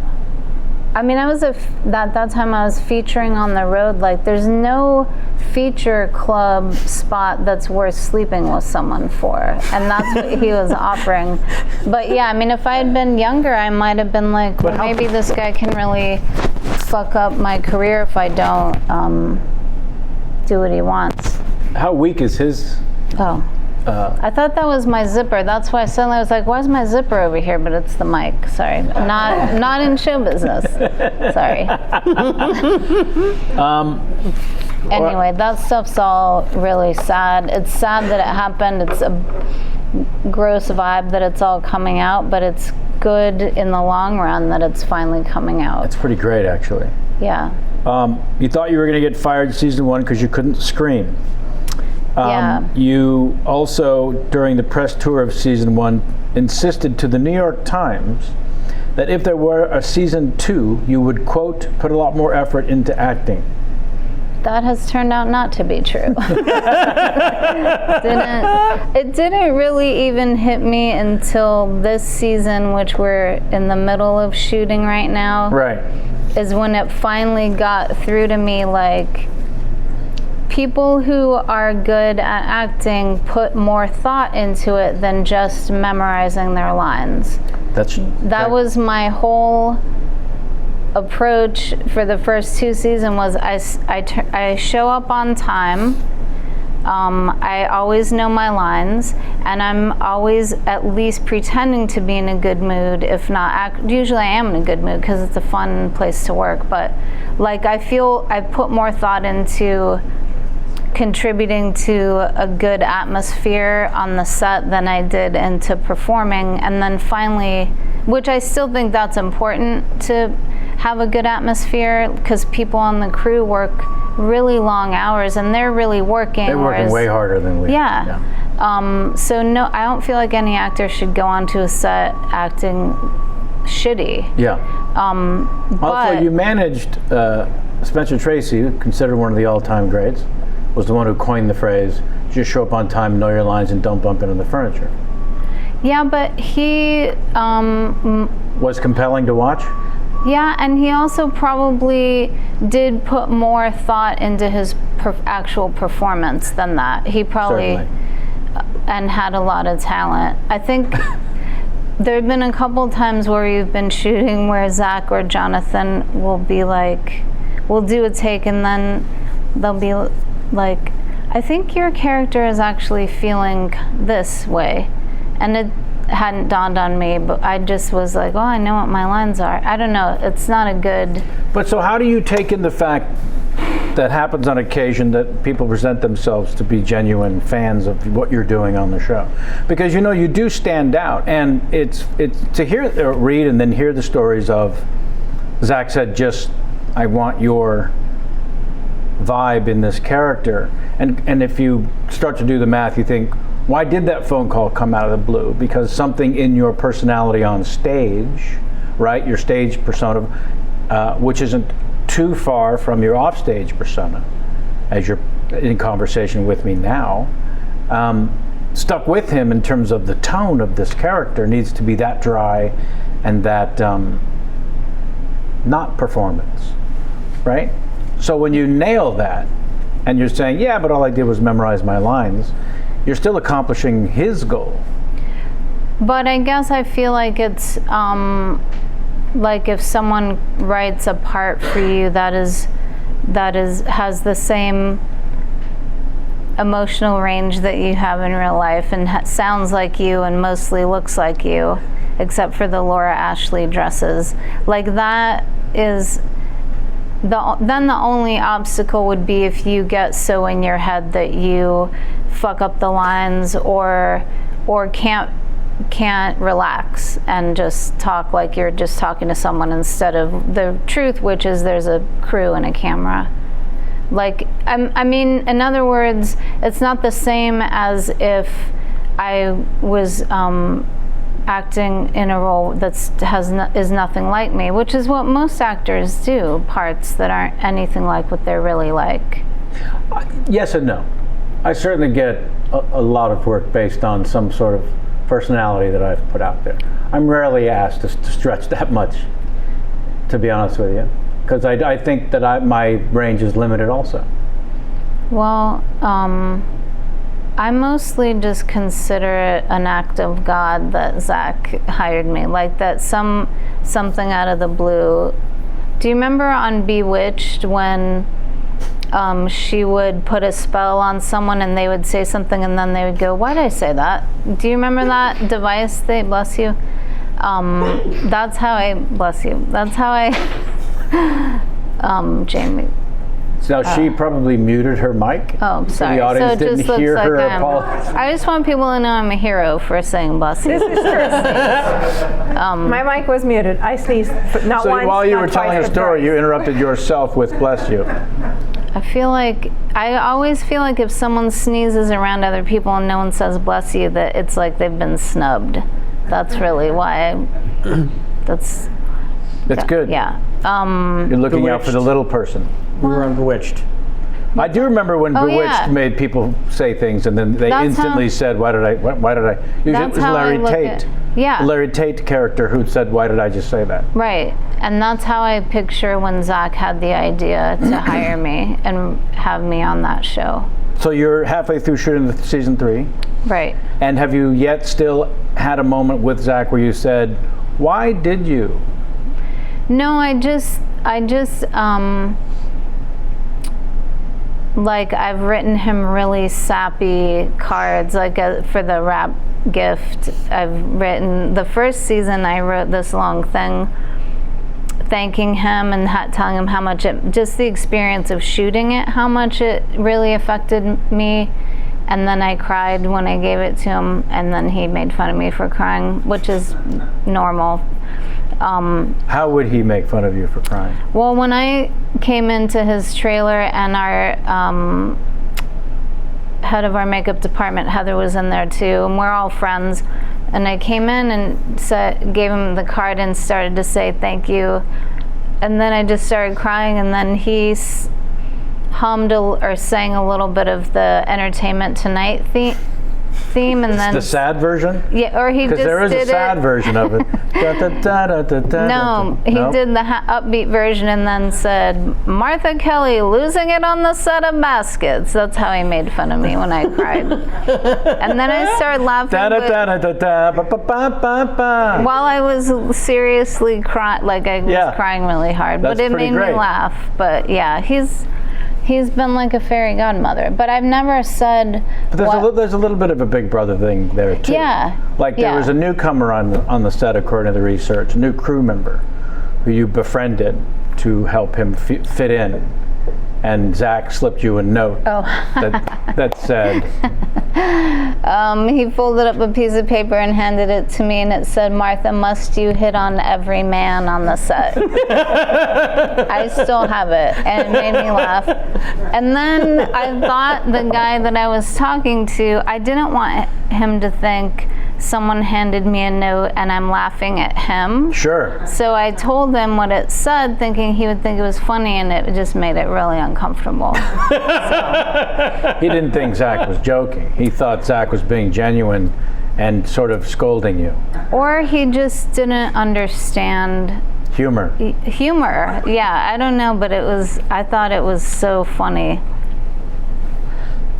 I mean, that time I was featuring on the road. Like, there's no feature club spot that's worth sleeping with someone for, and that's what he was offering. But yeah, I mean, if I had been younger, I might have been like, well, maybe this guy can really fuck up my career if I don't do what he wants. How weak is his? Oh. I thought that was my zipper. That's why suddenly I was like, why is my zipper over here? But it's the mic. Sorry. Not in show business. Sorry. Anyway, that stuff's all really sad. It's sad that it happened. It's a gross vibe that it's all coming out, but it's good in the long run that it's finally coming out. It's pretty great, actually. Yeah. You thought you were going to get fired in season 1 because you couldn't scream. Yeah. You also, during the press tour of season 1, insisted to the New York Times that if there were a season 2, you would, quote, put a lot more effort into acting. That has turned out not to be true. It didn't really even hit me until this season, which we're in the middle of shooting right now. Right. Is when it finally got through to me, like, people who are good at acting put more thought into it than just memorizing their lines. That was my whole approach for the first 2 seasons. Was I show up on time, I always know my lines, and I'm always at least pretending to be in a good mood. If not, usually I am in a good mood because it's a fun place to work. But like, I feel I put more thought into contributing to a good atmosphere on the set than I did into performing. And then finally, which I still think that's important, to have a good atmosphere, because people on the crew work really long hours and they're really working. They're working way harder than we are. Yeah. So no, I don't feel like any actor should go onto a set acting shitty. Yeah. But Also, you managed Spencer Tracy, considered one of the all-time greats, was the one who coined the phrase, just show up on time, know your lines, and don't bump into the furniture. Yeah, but he was compelling to watch? Yeah, and he also probably did put more thought into his actual performance than that. He probably and had a lot of talent. I think there have been a couple times where you've been shooting where Zach or Jonathan will be like, we'll do a take and then they'll be like, I think your character is actually feeling this way. And it hadn't dawned on me, but I just was like, oh, I know what my lines are. I don't know, it's not a good... But so how do you take in the fact that happens on occasion that people present themselves to be genuine fans of what you're doing on the show? Because you know, you do stand out, and it's to hear, read and then hear the stories of, Zach said, just, I want your vibe in this character. And if you start to do the math, you think, why did that phone call come out of the blue? Because something in your personality on stage, right, your stage persona, which isn't too far from your offstage persona, as you're in conversation with me now, stuck with him in terms of the tone of this character needs to be that dry and that not performance, right? So when you nail that and you're saying, yeah, but all I did was memorize my lines, you're still accomplishing his goal. But I guess I feel like it's like if someone writes a part for you that has the same emotional range that you have in real life and sounds like you and mostly looks like you, except for the Laura Ashley dresses, like that is then the only obstacle would be if you get so in your head that you fuck up the lines or can't relax and just talk like you're just talking to someone instead of the truth, which is there's a crew and a camera. Like, I mean, in other words, it's not the same as if I was acting in a role is nothing like me, which is what most actors do, parts that aren't anything like what they're really like. Yes and no. I certainly get a lot of work based on some sort of personality that I've put out there. I'm rarely asked to stretch that much, to be honest with you, because I think that my range is limited also. Well, I mostly just consider it an act of God that Zach hired me, like that something out of the blue. Do you remember on Bewitched when she would put a spell on someone and they would say something and then they would go, why did I say that? Do you remember that device? They bless you. That's how I bless you. That's how I Jamie. So she probably muted her mic. Oh, sorry. So the audience so it just didn't hear looks her like apologize. I just want people to know I'm a hero for saying bless you. This is true. My mic was muted. I sneezed not So once, while you not were telling twice, a but story, thrice. you interrupted yourself with bless you. I always feel like if someone sneezes around other people and no one says bless you, that it's like they've been snubbed. That's really why That's good. Yeah. You're looking out for the little person. We were on Bewitched. I do remember when Bewitched yeah. made people say things and then they That's instantly said, why did I? Usually That's it was how I Larry look Tate. at- yeah. The Larry Tate character who said, why did I just say that? Right. And that's how I picture when Zach had the idea to hire me and have me on that show. So you're halfway through shooting season 3. Right. And have you yet still had a moment with Zach where you said, why did you? like I've written him really sappy cards, like for the rap gift. I've written, the first season I wrote this long thing thanking him and telling him how much just the experience of shooting it, how much it really affected me. And then I cried when I gave it to him, and then he made fun of me for crying, which is normal. How would he make fun of you for crying? Well, when I came into his trailer and our head of our makeup department, Heather, was in there too, and we're all friends. And I came in and gave him the card and started to say thank you. And then I just started crying, and then he hummed or sang a little bit of the Entertainment Tonight theme, and then the sad version? Yeah, or he just did it. Because there is a sad version of it. No, he did the upbeat version and then said, Martha Kelly losing it on the set of Baskets. That's how he made fun of me when I cried. And then I started laughing while I was seriously crying, like I was crying really hard. That's but it made great. me laugh. But yeah, he's been like a fairy godmother, but I've never said. But there's a little bit of a Big Brother thing there too. Yeah. Like there was a newcomer on the set, according to the research, a new crew member who you befriended to help him fit in, and Zach slipped you a note that said. He folded up a piece of paper and handed it to me, and it said, Martha, must you hit on every man on the set? I still have it, and it made me laugh. And then I thought the guy that I was talking to, I didn't want him to think someone handed me a note and I'm laughing at him. Sure. So I told him what it said, thinking he would think it was funny, and it just made it really uncomfortable. He didn't think Zach was joking. He thought Zach was being genuine and sort of scolding you. Or he just didn't understand Humor. humor. Yeah, I don't know, but I thought it was so funny.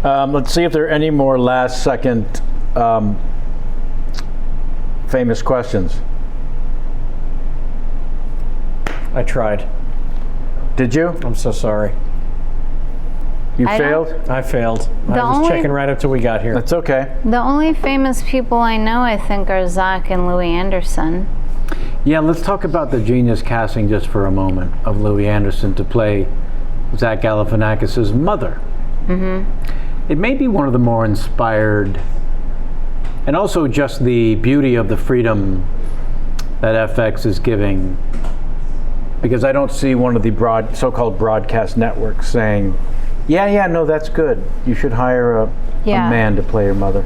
Let's see if there are any more last second famous questions. I tried. Did you? I'm so sorry. You I don't- failed? I failed. I was only- checking right up till we got here. That's okay. The only famous people I know, I think, are Zach and Louie Anderson. Yeah, let's talk about the genius casting just for a moment of Louie Anderson to play Zach Galifianakis' mother. Mm-hmm. It may be one of the more inspired, and also just the beauty of the freedom that FX is giving, because I don't see one of the so-called broadcast networks saying, no, that's good. You should hire a man to play your mother.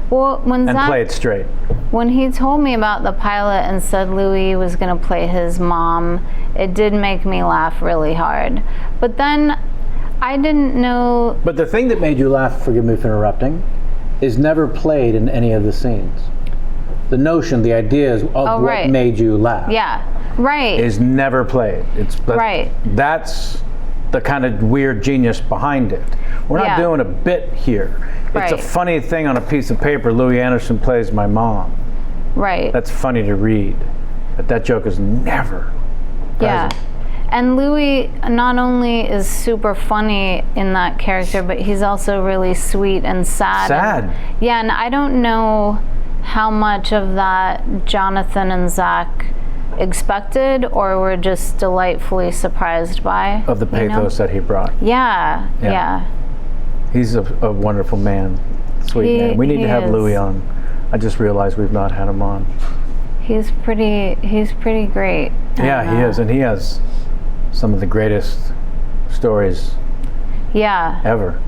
Well, when And Zach, play it straight. when he told me about the pilot and said Louie was going to play his mom, it did make me laugh really hard. But then I didn't know. But the thing that made you laugh, forgive me for interrupting, is never played in any of the scenes. The notion, the ideas of what made you laugh is never played. That's the kind of weird genius behind it. We're not doing a bit here. It's a funny thing on a piece of paper. Louie Anderson plays my mom. Right. That's funny to read. But that joke is never present. Yeah. And Louie not only is super funny in that character, but he's also really sweet and sad. And I don't know how much of that Jonathan and Zach expected or were just delightfully surprised by. Of the pathos that he brought. Yeah. He's a wonderful man, sweet man. We need to have Louie on. I just realized we've not had him on. He's pretty great. Yeah, he is, and he has some of the greatest stories ever.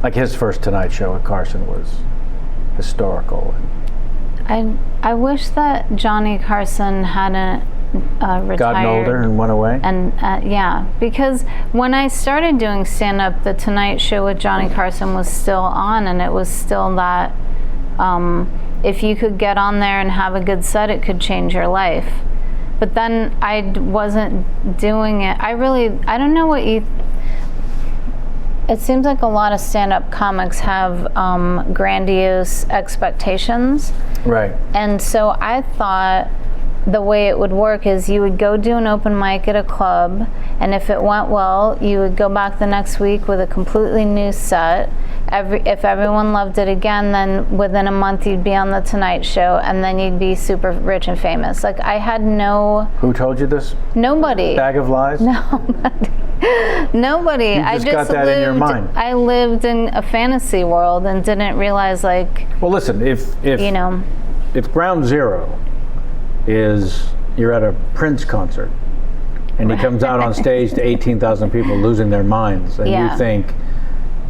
Like his first Tonight Show at Carson was historical. I wish that Johnny Carson hadn't retired. Gotten older and went away? And because when I started doing stand-up, the Tonight Show with Johnny Carson was still on, and it was still that if you could get on there and have a good set, it could change your life. But then I wasn't doing it. I don't know what you... It seems like a lot of stand-up comics have grandiose expectations. Right. And so I thought the way it would work is you would go do an open mic at a club, and if it went well, you would go back the next week with a completely new set. If everyone loved it again, then within a month you'd be on the Tonight Show, and then you'd be super rich and famous. Like, I had no... Who told you this? Nobody. Bag of lies? Nobody. You just got that in your mind. I lived in a fantasy world and didn't realize, like... Well, listen, if ground zero is you're at a Prince concert and he comes out on stage to 18,000 people losing their minds, and you think,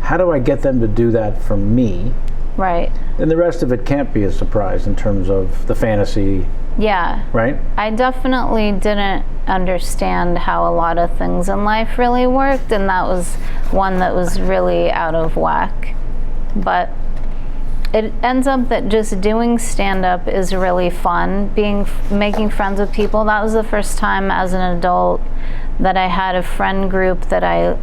how do I get them to do that for me? Right. Then the rest of it can't be a surprise in terms of the fantasy. Yeah. Right? I definitely didn't understand how a lot of things in life really worked, and that was one that was really out of whack. But it ends up that just doing stand-up is really fun. Making friends with people. That was the first time as an adult that I had a friend group that I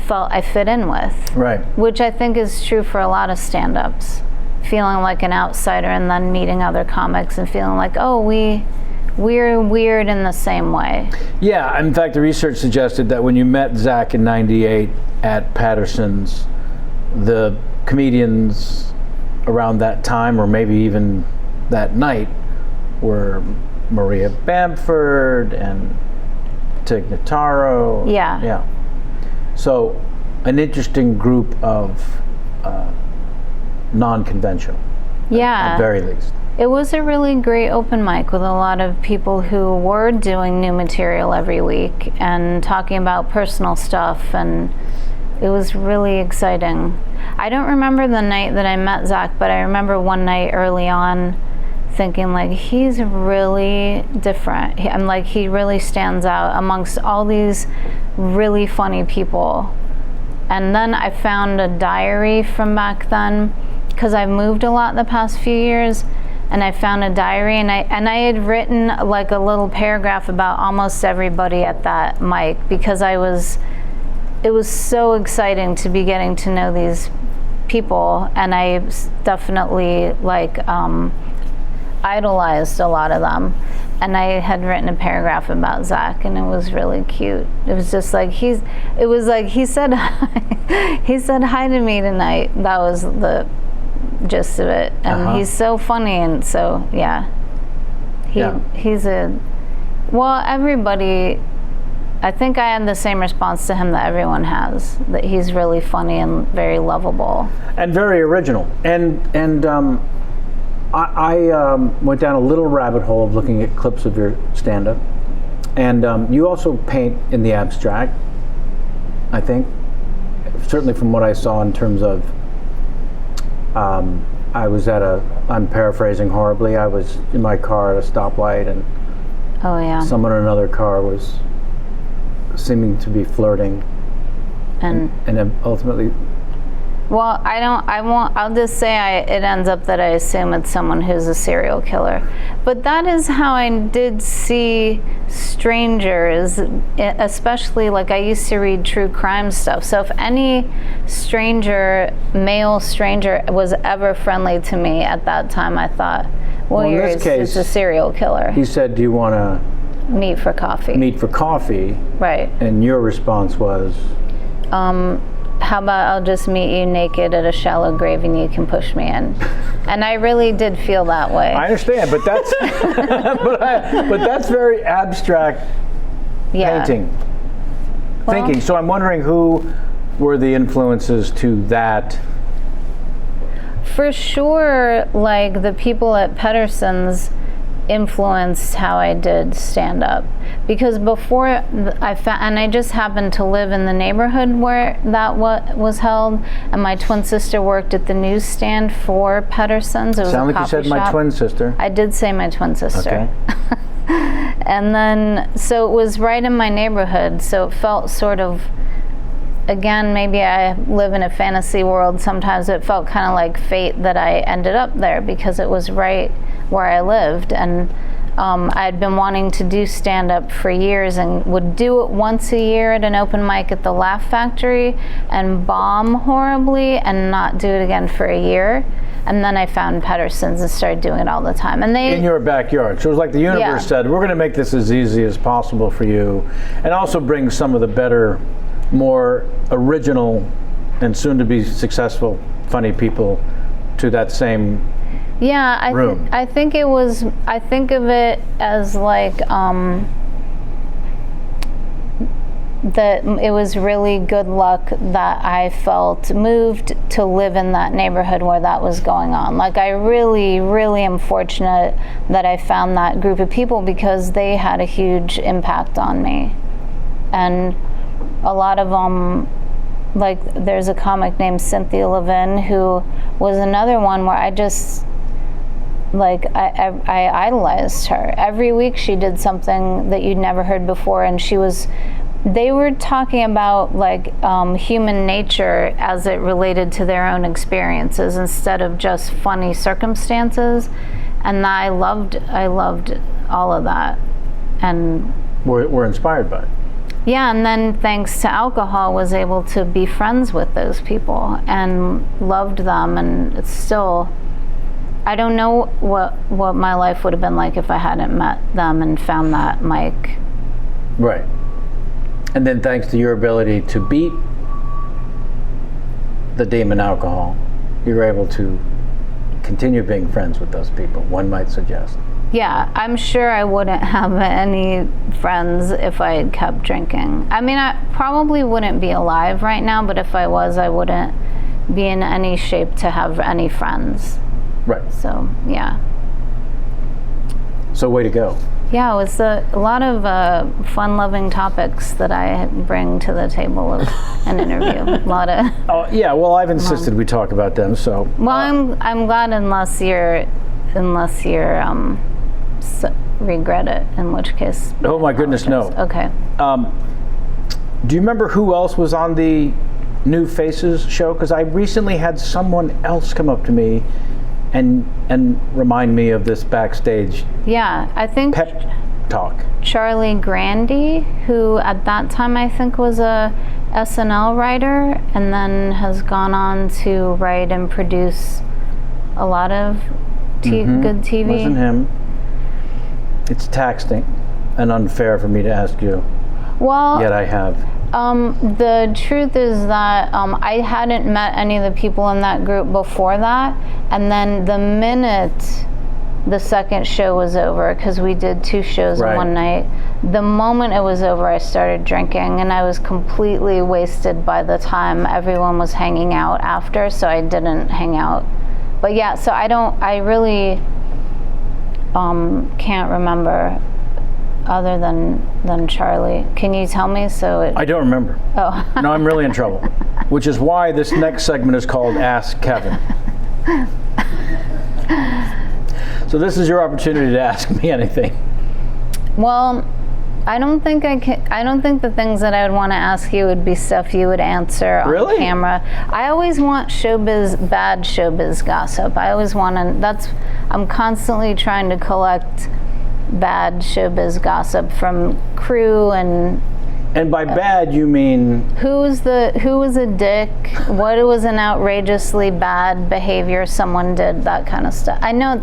felt I fit in with. Right. Which I think is true for a lot of stand-ups. Feeling like an outsider and then meeting other comics and feeling like, oh, we're weird in the same way. Yeah, in fact, the research suggested that when you met Zach in '98 at Patterson's, the comedians around that time, or maybe even that night, were Maria Bamford and Tig Notaro. Yeah. Yeah. So, an interesting group of non-conventional. Yeah. At very least. It was a really great open mic with a lot of people who were doing new material every week and talking about personal stuff, and it was really exciting. I don't remember the night that I met Zach, but I remember one night early on thinking, like, he's really different. I'm like, he really stands out amongst all these really funny people. And then I found a diary from back then, because I've moved a lot the past few years, and I found a diary, and I had written like a little paragraph about almost everybody at that mic, because it was so exciting to be getting to know these people, and I definitely like idolized a lot of them. And I had written a paragraph about Zach, and it was really cute. It was just like he said hi to me tonight. That was the gist of it. And he's so funny, and so he's everybody. I think I had the same response to him that everyone has, that he's really funny and very lovable. And very original. And I went down a little rabbit hole of looking at clips of your stand-up. And you also paint in the abstract, I think. Certainly from what I saw in terms of, I was I'm paraphrasing horribly, I was in my car at a stoplight, and someone in another car was seeming to be flirting, and then ultimately... Well, I'll just say it ends up that I assume it's someone who's a serial killer. But that is how I did see strangers, especially, like, I used to read true crime stuff. So if any male stranger was ever friendly to me at that time, I thought, well, in this case, it's a serial killer. He said, do you want to meet for coffee? Meet for coffee. Right. And your response was? How about I'll just meet you naked at a shallow grave and you can push me in? And I really did feel that way. I understand, but that's but that's very abstract painting, thinking. So I'm wondering, who were the influences to that? For sure, like, the people at Pedersen's influenced how I did stand up, because before I just happened to live in the neighborhood where that was held, and my twin sister worked at the newsstand for Pedersen's. It was Sound a like you said coffee shop. My twin sister. I did say my twin sister. Okay. And then, so it was right in my neighborhood, so it felt sort of, again, maybe I live in a fantasy world. Sometimes it felt kind of like fate that I ended up there, because it was right where I lived. And I'd been wanting to do stand-up for years, and would do it once a year at an open mic at the Laugh Factory and bomb horribly and not do it again for a year. And then I found Pedersen's and started doing it all the time. And In your backyard. So it was like the universe said, we're going to make this as easy as possible for you, and also bring some of the better, more original, and soon to be successful, funny people to that same room. I think of it as like that it was really good luck that I felt moved to live in that neighborhood where that was going on. Like, I really, really am fortunate that I found that group of people, because they had a huge impact on me. And a lot of them, like, there's a comic named Cynthia Levin who was another one where I just, like, I idolized her. Every week she did something that you'd never heard before, and they were talking about like human nature as it related to their own experiences instead of just funny circumstances, and I loved all of that, and we're inspired by it. Yeah, and then thanks to alcohol, was able to be friends with those people and loved them, and it's still, I don't know what my life would have been like if I hadn't met them and found that Mike. Right. And then thanks to your ability to beat the demon alcohol, you're able to continue being friends with those people, one might suggest. Yeah, I'm sure I wouldn't have any friends if I had kept drinking. I mean, I probably wouldn't be alive right now, but if I was, I wouldn't be in any shape to have any friends. Right. So, yeah. So way to go. Yeah, it was a lot of fun-loving topics that I bring to the table of an interview. A lot of. Oh yeah, well I've insisted we talk about them. So. Well, I'm glad unless you're regret it. In which case. Oh my goodness, no. Okay. Do you remember who else was on the New Faces show? Because I recently had someone else come up to me and remind me of this backstage. Yeah, I think pep talk. Charlie Grandy, who at that time I think was a SNL writer, and then has gone on to write and produce a lot of good TV. Wasn't him. It's taxing and unfair for me to ask you. Well, yet I have. The truth is that I hadn't met any of the people in that group before that, and then the minute the second show was over, because we did 2 shows in one night, the moment it was over I started drinking, and I was completely wasted by the time everyone was hanging out after, so I didn't hang out. But yeah, so I really can't remember other than Charlie. Can you tell me? I don't remember. Oh. No, I'm really in trouble. Which is why this next segment is called Ask Kevin. So this is your opportunity to ask me anything. Well, I don't think the things that I would want to ask you would be stuff you would answer on camera. I always want bad showbiz gossip. I always want to, I'm constantly trying to collect bad showbiz gossip from crew and by bad you mean who was a dick, what was an outrageously bad behavior someone did, that kind of stuff. I know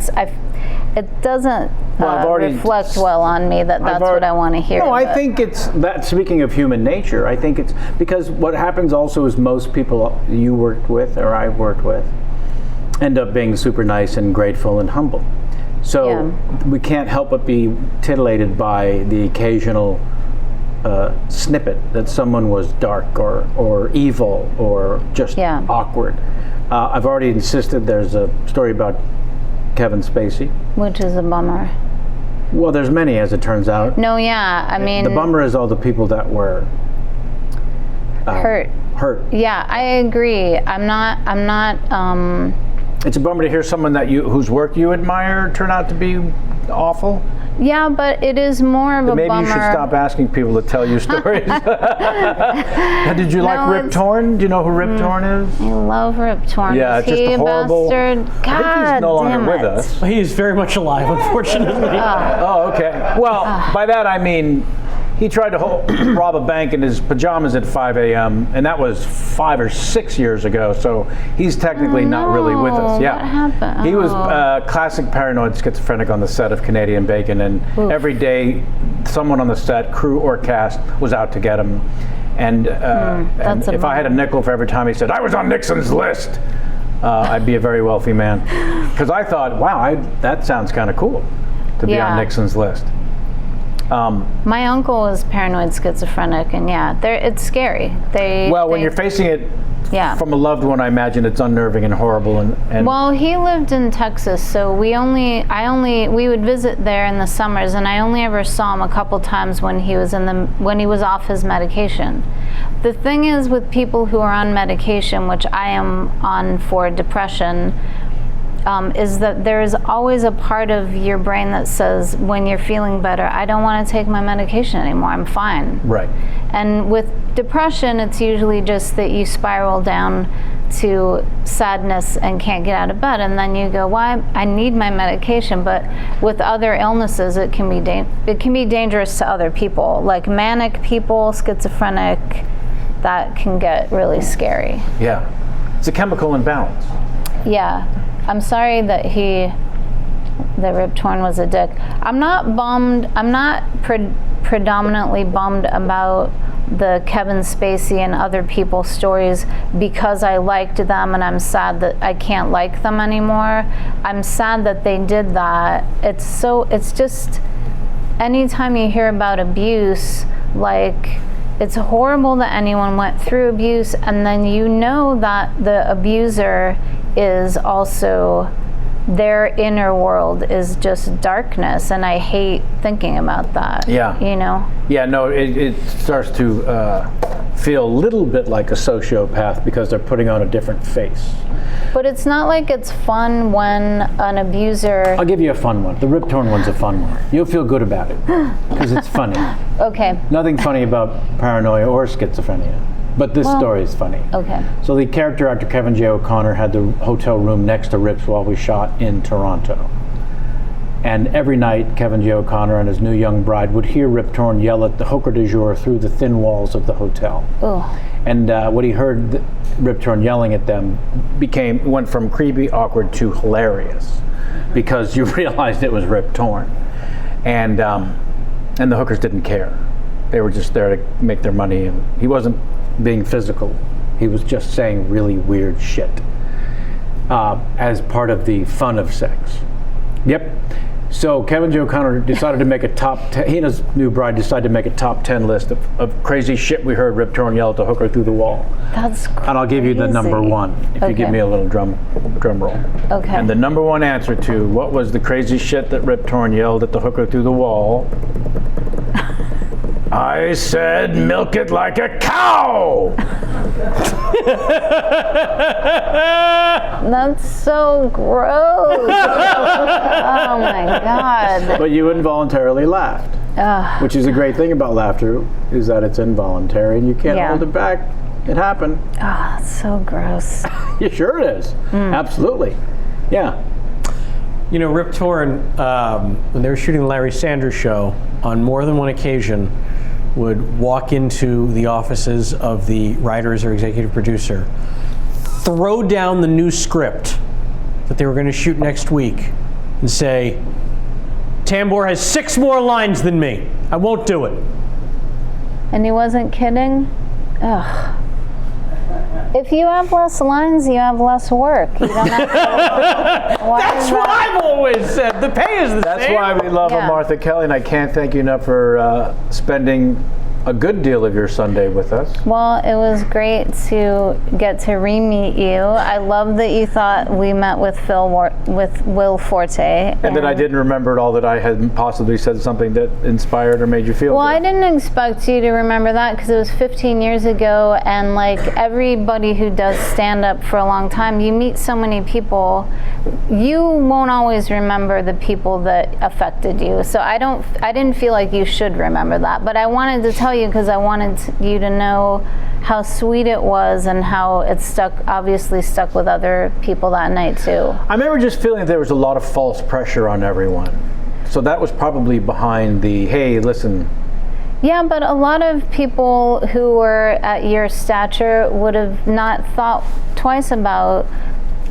it doesn't reflect well on me that's what I want to hear. No, I think it's that, speaking of human nature, I think it's because what happens also is most people you worked with or I worked with end up being super nice and grateful and humble. So we can't help but be titillated by the occasional snippet that someone was dark or evil or just awkward. I've already insisted there's a story about Kevin Spacey. Which is a bummer. Well, there's many, as it turns out. No, yeah, I mean... The bummer is all the people that were... hurt. Yeah, I agree. I'm not It's a bummer to hear someone whose work you admire turn out to be awful. Yeah, but it is more of a maybe bummer. Maybe you should stop asking people to tell you stories. Did you like Rip Torn? Do you know who Rip Torn is? I love Rip Torn. Yeah, is just he a horrible... bastard? God, I think he's no longer with us. He is very much alive, unfortunately. Oh, okay. Well, by that I mean he tried to rob a bank in his pajamas at 5 a.m. and that was 5 or 6 years ago. So he's technically not really with us. Yeah, what happened? He was classic paranoid schizophrenic on the set of Canadian Bacon, and every day someone on the set, crew or cast, was out to get him. And if I had a nickel for every time he said, "I was on Nixon's list," I'd be a very wealthy man. Because I thought, wow, that sounds kind of cool to be on Nixon's list. My uncle was paranoid schizophrenic, and it's scary. When you're facing it from a loved one, I imagine it's unnerving and horrible. And well, he lived in Texas, so we would visit there in the summers, and I only ever saw him a couple times when he was off his medication. The thing is with people who are on medication, which I am on for depression, is that there is always a part of your brain that says, when you're feeling better, I don't want to take my medication anymore, I'm fine. Right. And with depression, it's usually just that you spiral down to sadness and can't get out of bed, and then you go, "Why? I need my medication." But with other illnesses, it can be dangerous to other people, like manic people, schizophrenic. That can get really scary. Yeah, it's a chemical imbalance. Yeah. I'm sorry that Rip Torn was a dick. I'm not bummed. I'm not predominantly bummed about the Kevin Spacey and other people's stories because I liked them, and I'm sad that I can't like them anymore. I'm sad that they did that. It's just, anytime you hear about abuse, like, it's horrible that anyone went through abuse, and then you know that the abuser is also, their inner world is just darkness, and I hate thinking about that. Yeah. You know? Yeah, no, it starts to feel a little bit like a sociopath because they're putting on a different face. But it's not like it's fun when an abuser... I'll give you a fun one. The Rip Torn one's a fun one. You'll feel good about it because it's funny. Okay. Nothing funny about paranoia or schizophrenia. But this story is funny. Okay. So the character actor Kevin J. O'Connor had the hotel room next to Rip's while we shot in Toronto. And every night, Kevin J. O'Connor and his new young bride would hear Rip Torn yell at the hooker du jour through the thin walls of the hotel. Ugh. And when he heard Rip Torn yelling at them, went from creepy, awkward to hilarious, because you realized it was Rip Torn. And the hookers didn't care. They were just there to make their money, and he wasn't being physical. He was just saying really weird shit as part of the fun of sex. Yep. So Kevin J. O'Connor decided to make a top 10, he and his new bride decided to make a top 10 list of crazy shit we heard Rip Torn yell at the hooker through the wall. That's crazy. And I'll give you the number one if you give me a little drum roll. Okay. And the number one answer to what was the crazy shit that Rip Torn yelled at the hooker through the wall, I said, "Milk it like a cow." That's so gross. Oh my God. But you involuntarily laughed. Which is a great thing about laughter, is that it's involuntary and you can't hold it back. It happened. Oh, that's so gross. Yeah, sure it is. Absolutely. Yeah. You know, Rip Torn, when they were shooting the Larry Sanders Show, on more than one occasion, would walk into the offices of the writers or executive producer, throw down the new script that they were going to shoot next week, and say, "Tambor has 6 more lines than me. I won't do it." And he wasn't kidding? Ugh. If you have less lines, you have less work. You don't have to That's what I've always said. The pay is the same. That's why we love Martha Kelly, and I can't thank you enough for spending a good deal of your Sunday with us. Well, it was great to get to re-meet you. I love that you thought we met with Will Forte. And that I didn't remember at all that I had possibly said something that inspired or made you feel well, good. I didn't expect you to remember that because it was 15 years ago, and like everybody who does stand-up for a long time, you meet so many people, you won't always remember the people that affected you. So I didn't feel like you should remember that, but I wanted to tell you because I wanted you to know how sweet it was and how it obviously stuck with other people that night too. I remember just feeling that there was a lot of false pressure on everyone. So that was probably behind the, hey, listen. Yeah, but a lot of people who were at your stature would have not thought twice about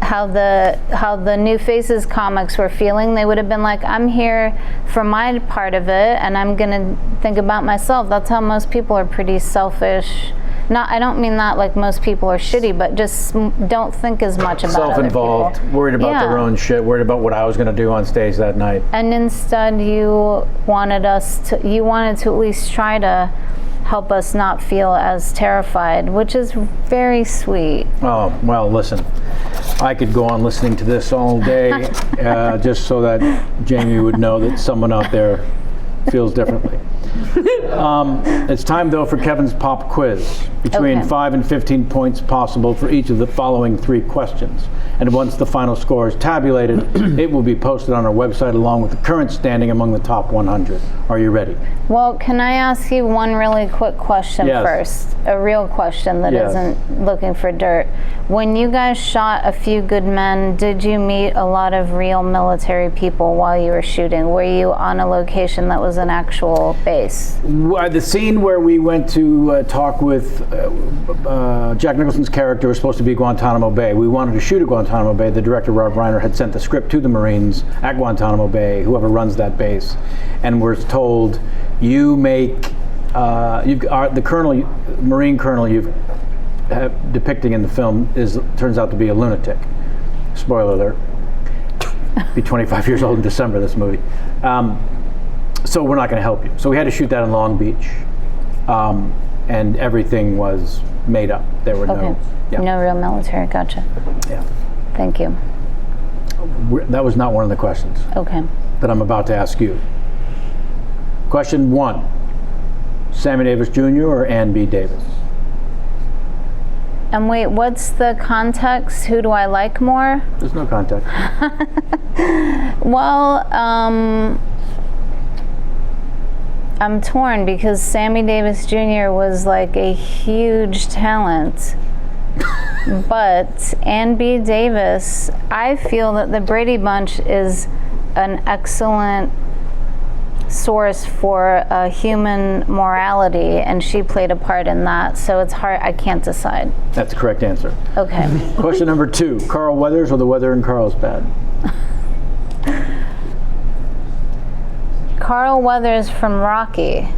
how the New Faces comics were feeling. They would have been like, I'm here for my part of it, and I'm gonna think about myself. That's how most people are pretty selfish. I don't mean that like most people are shitty, but just don't think as much about self-involved, other people. worried about their own shit, worried about what I was going to do on stage that night. And instead, you wanted to at least try to help us not feel as terrified, which is very sweet. Oh, well, listen, I could go on listening to this all day just so that Jamie would know that someone out there feels differently. It's time, though, for Kevin's pop quiz. Between 5 and 15 points possible for each of the following 3 questions. And once the final score is tabulated, it will be posted on our website along with the current standing among the top 100. Are you ready? Well, can I ask you one really quick question first? A real question that isn't looking for dirt. When you guys shot A Few Good Men, did you meet a lot of real military people while you were shooting? Were you on a location that was an actual base? The scene where we went to talk with Jack Nicholson's character was supposed to be Guantanamo Bay. We wanted to shoot at Guantanamo Bay. The director, Rob Reiner, had sent the script to the Marines at Guantanamo Bay, whoever runs that base, and we're told, you make, the colonel, Marine colonel you've depicting in the film turns out to be a lunatic. Spoiler alert. Be 25 years old in December, this movie. So we're not going to help you. So we had to shoot that in Long Beach. And everything was made up. There were no real military. Gotcha. Yeah. Thank you. That was not one of the questions that I'm about to ask you. Question 1. Sammy Davis Jr. or Ann B. Davis? And wait, what's the context? Who do I like more? There's no context. Well, I'm torn because Sammy Davis Jr. was like a huge talent. But Ann B. Davis, I feel that the Brady Bunch is an excellent source for human morality, and she played a part in that, so it's hard. I can't decide. That's the correct answer. Okay. Question number 2. Carl Weathers or The Weather in Carlsbad? Carl Weathers from Rocky.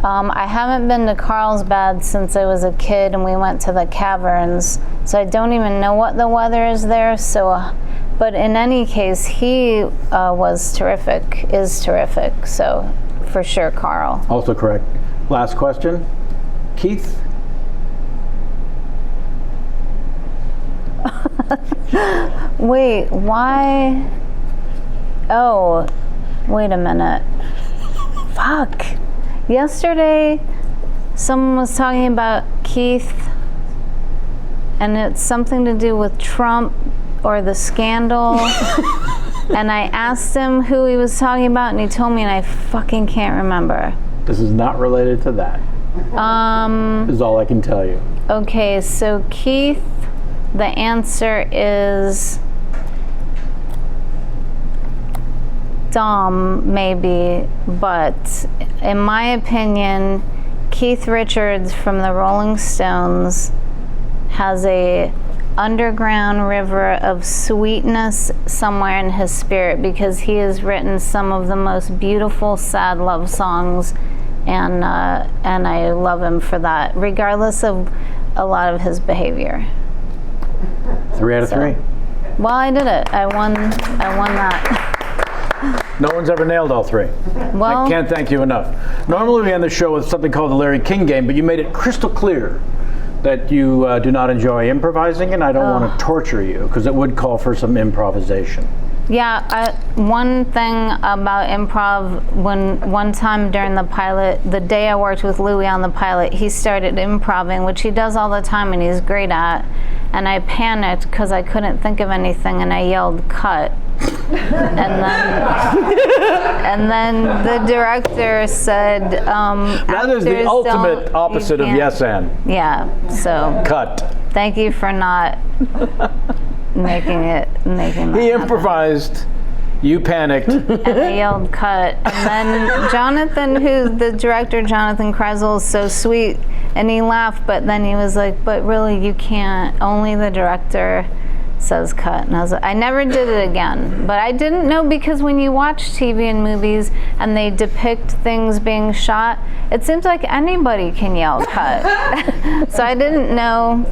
I haven't been to Carlsbad since I was a kid and we went to the caverns, so I don't even know what the weather is there. So, but in any case, he was terrific, is terrific. So, for sure, Carl. Also correct. Last question. Keith? Wait, why? Oh, wait a minute. Fuck. Yesterday, someone was talking about Keith, and it's something to do with Trump or the scandal. And I asked him who he was talking about, and he told me, and I fucking can't remember. This is not related to that. Is all I can tell you. Okay, so Keith, the answer is Dom, maybe, but in my opinion, Keith Richards from the Rolling Stones has a underground river of sweetness somewhere in his spirit, because he has written some of the most beautiful sad love songs, and I love him for that, regardless of a lot of his behavior. 3 out of 3. Well, I did it. I won that. No one's ever nailed all 3. Well, I can't thank you enough. Normally we end the show with something called the Larry King game, but you made it crystal clear that you do not enjoy improvising, and I don't want to torture you, because it would call for some improvisation. Yeah, one thing about improv, one time during the pilot, the day I worked with Louie on the pilot, he started improving, which he does all the time and he's great at, and I panicked because I couldn't think of anything, and I yelled, "Cut." and then the director said, that is the ultimate opposite of yes and. Yeah, so. Cut. Thank you for not making that He improvised You panicked. and I yelled cut. And then Jonathan, the director, Jonathan Kreisel, is so sweet, and he laughed, but then he was like, but really you can't, only the director says cut. And I was like, I never did it again. But I didn't know, because when you watch TV and movies and they depict things being shot, it seems like anybody can yell cut. So I didn't know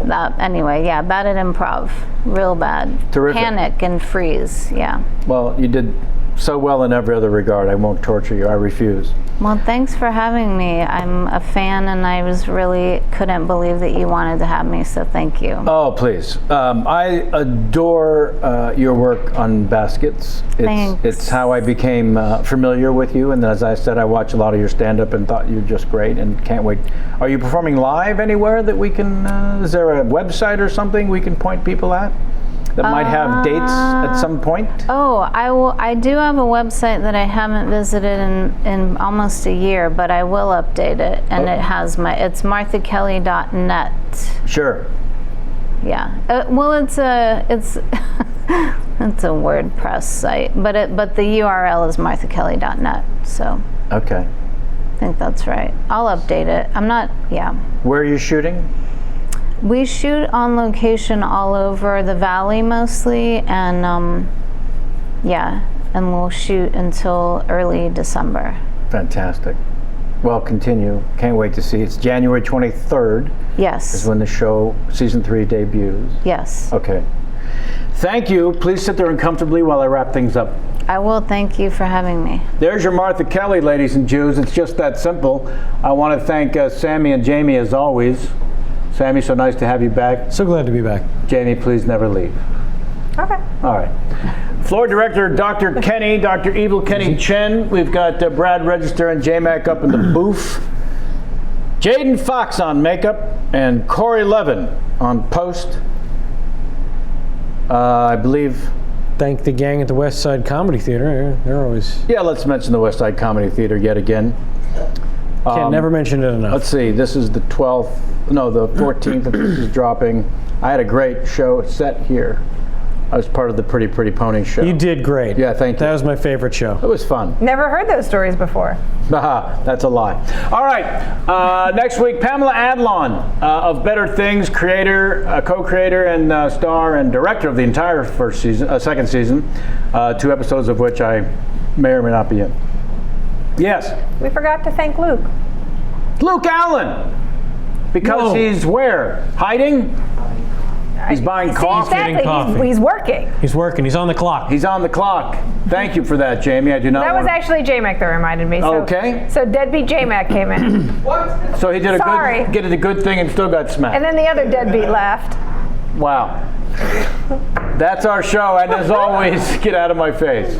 that. Anyway, yeah, bad at improv. Real bad. Terrific. Panic and freeze, yeah. Well, you did so well in every other regard. I won't torture you. I refuse. Well, thanks for having me. I'm a fan, and I was really couldn't believe that you wanted to have me, so thank you. Oh, please. I adore your work on Baskets. Thanks. It's how I became familiar with you, and as I said, I watch a lot of your stand-up and thought you're just great and can't wait. Are you performing live anywhere that we can, is there a website or something we can point people at that might have dates at some point? Oh, I do have a website that I haven't visited in almost a year, but I will update it, and it has it's marthakelly.net. Sure. Yeah. Well, it's it's a WordPress site, but the URL is marthakelly.net. So. Okay. I think that's right. I'll update it. I'm not. Yeah. Where are you shooting? We shoot on location all over the valley mostly, and yeah, and we'll shoot until early December. Fantastic. Well, continue. Can't wait to see. It's January 23rd. Yes. Is when the show season 3 debuts. Yes. Okay. Thank you. Please sit there uncomfortably while I wrap things up. I will. Thank you for having me. There's your Martha Kelly, ladies and Jews. It's just that simple. I want to thank Sammy and Jamie as always. Sammy, so nice to have you back. So glad to be back. Jamie, please never leave. Okay. All right. Floor director, Dr. Kenny, Dr. Evil Kenny Chen. We've got Brad Register and J-Mac up in the booth. Jaden Fox on makeup and Corey Levin on post. I believe. Thank the gang at the West Side Comedy Theater. They're always. Yeah, let's mention the West Side Comedy Theater yet again. Can't never mention it enough. Let's see, this is the 12th, no, the 14th that this is dropping. I had a great show set here. I was part of the Pretty Pretty Pony show. You did great. Yeah, thank you. That was my favorite show. It was fun. Never heard those stories before. Haha, that's a lie. All right, next week, Pamela Adlon of Better Things, creator, co-creator, and star and director of the entire second season, 2 episodes of which I may or may not be in. Yes? We forgot to thank Luke. Luke Allen! Because Whoa. he's where? Hiding? He's buying coffee. Getting coffee. Exactly. He's working. He's working. He's on the clock. He's on the clock. Thank you for that, Jamie. I do not That was wanna- actually J-Mac that reminded me. So, Okay. So deadbeat J-Mac came in. So he did Sorry. a good thing and still got smacked. And then the other deadbeat left. Wow. That's our show, and as always, get out of my face.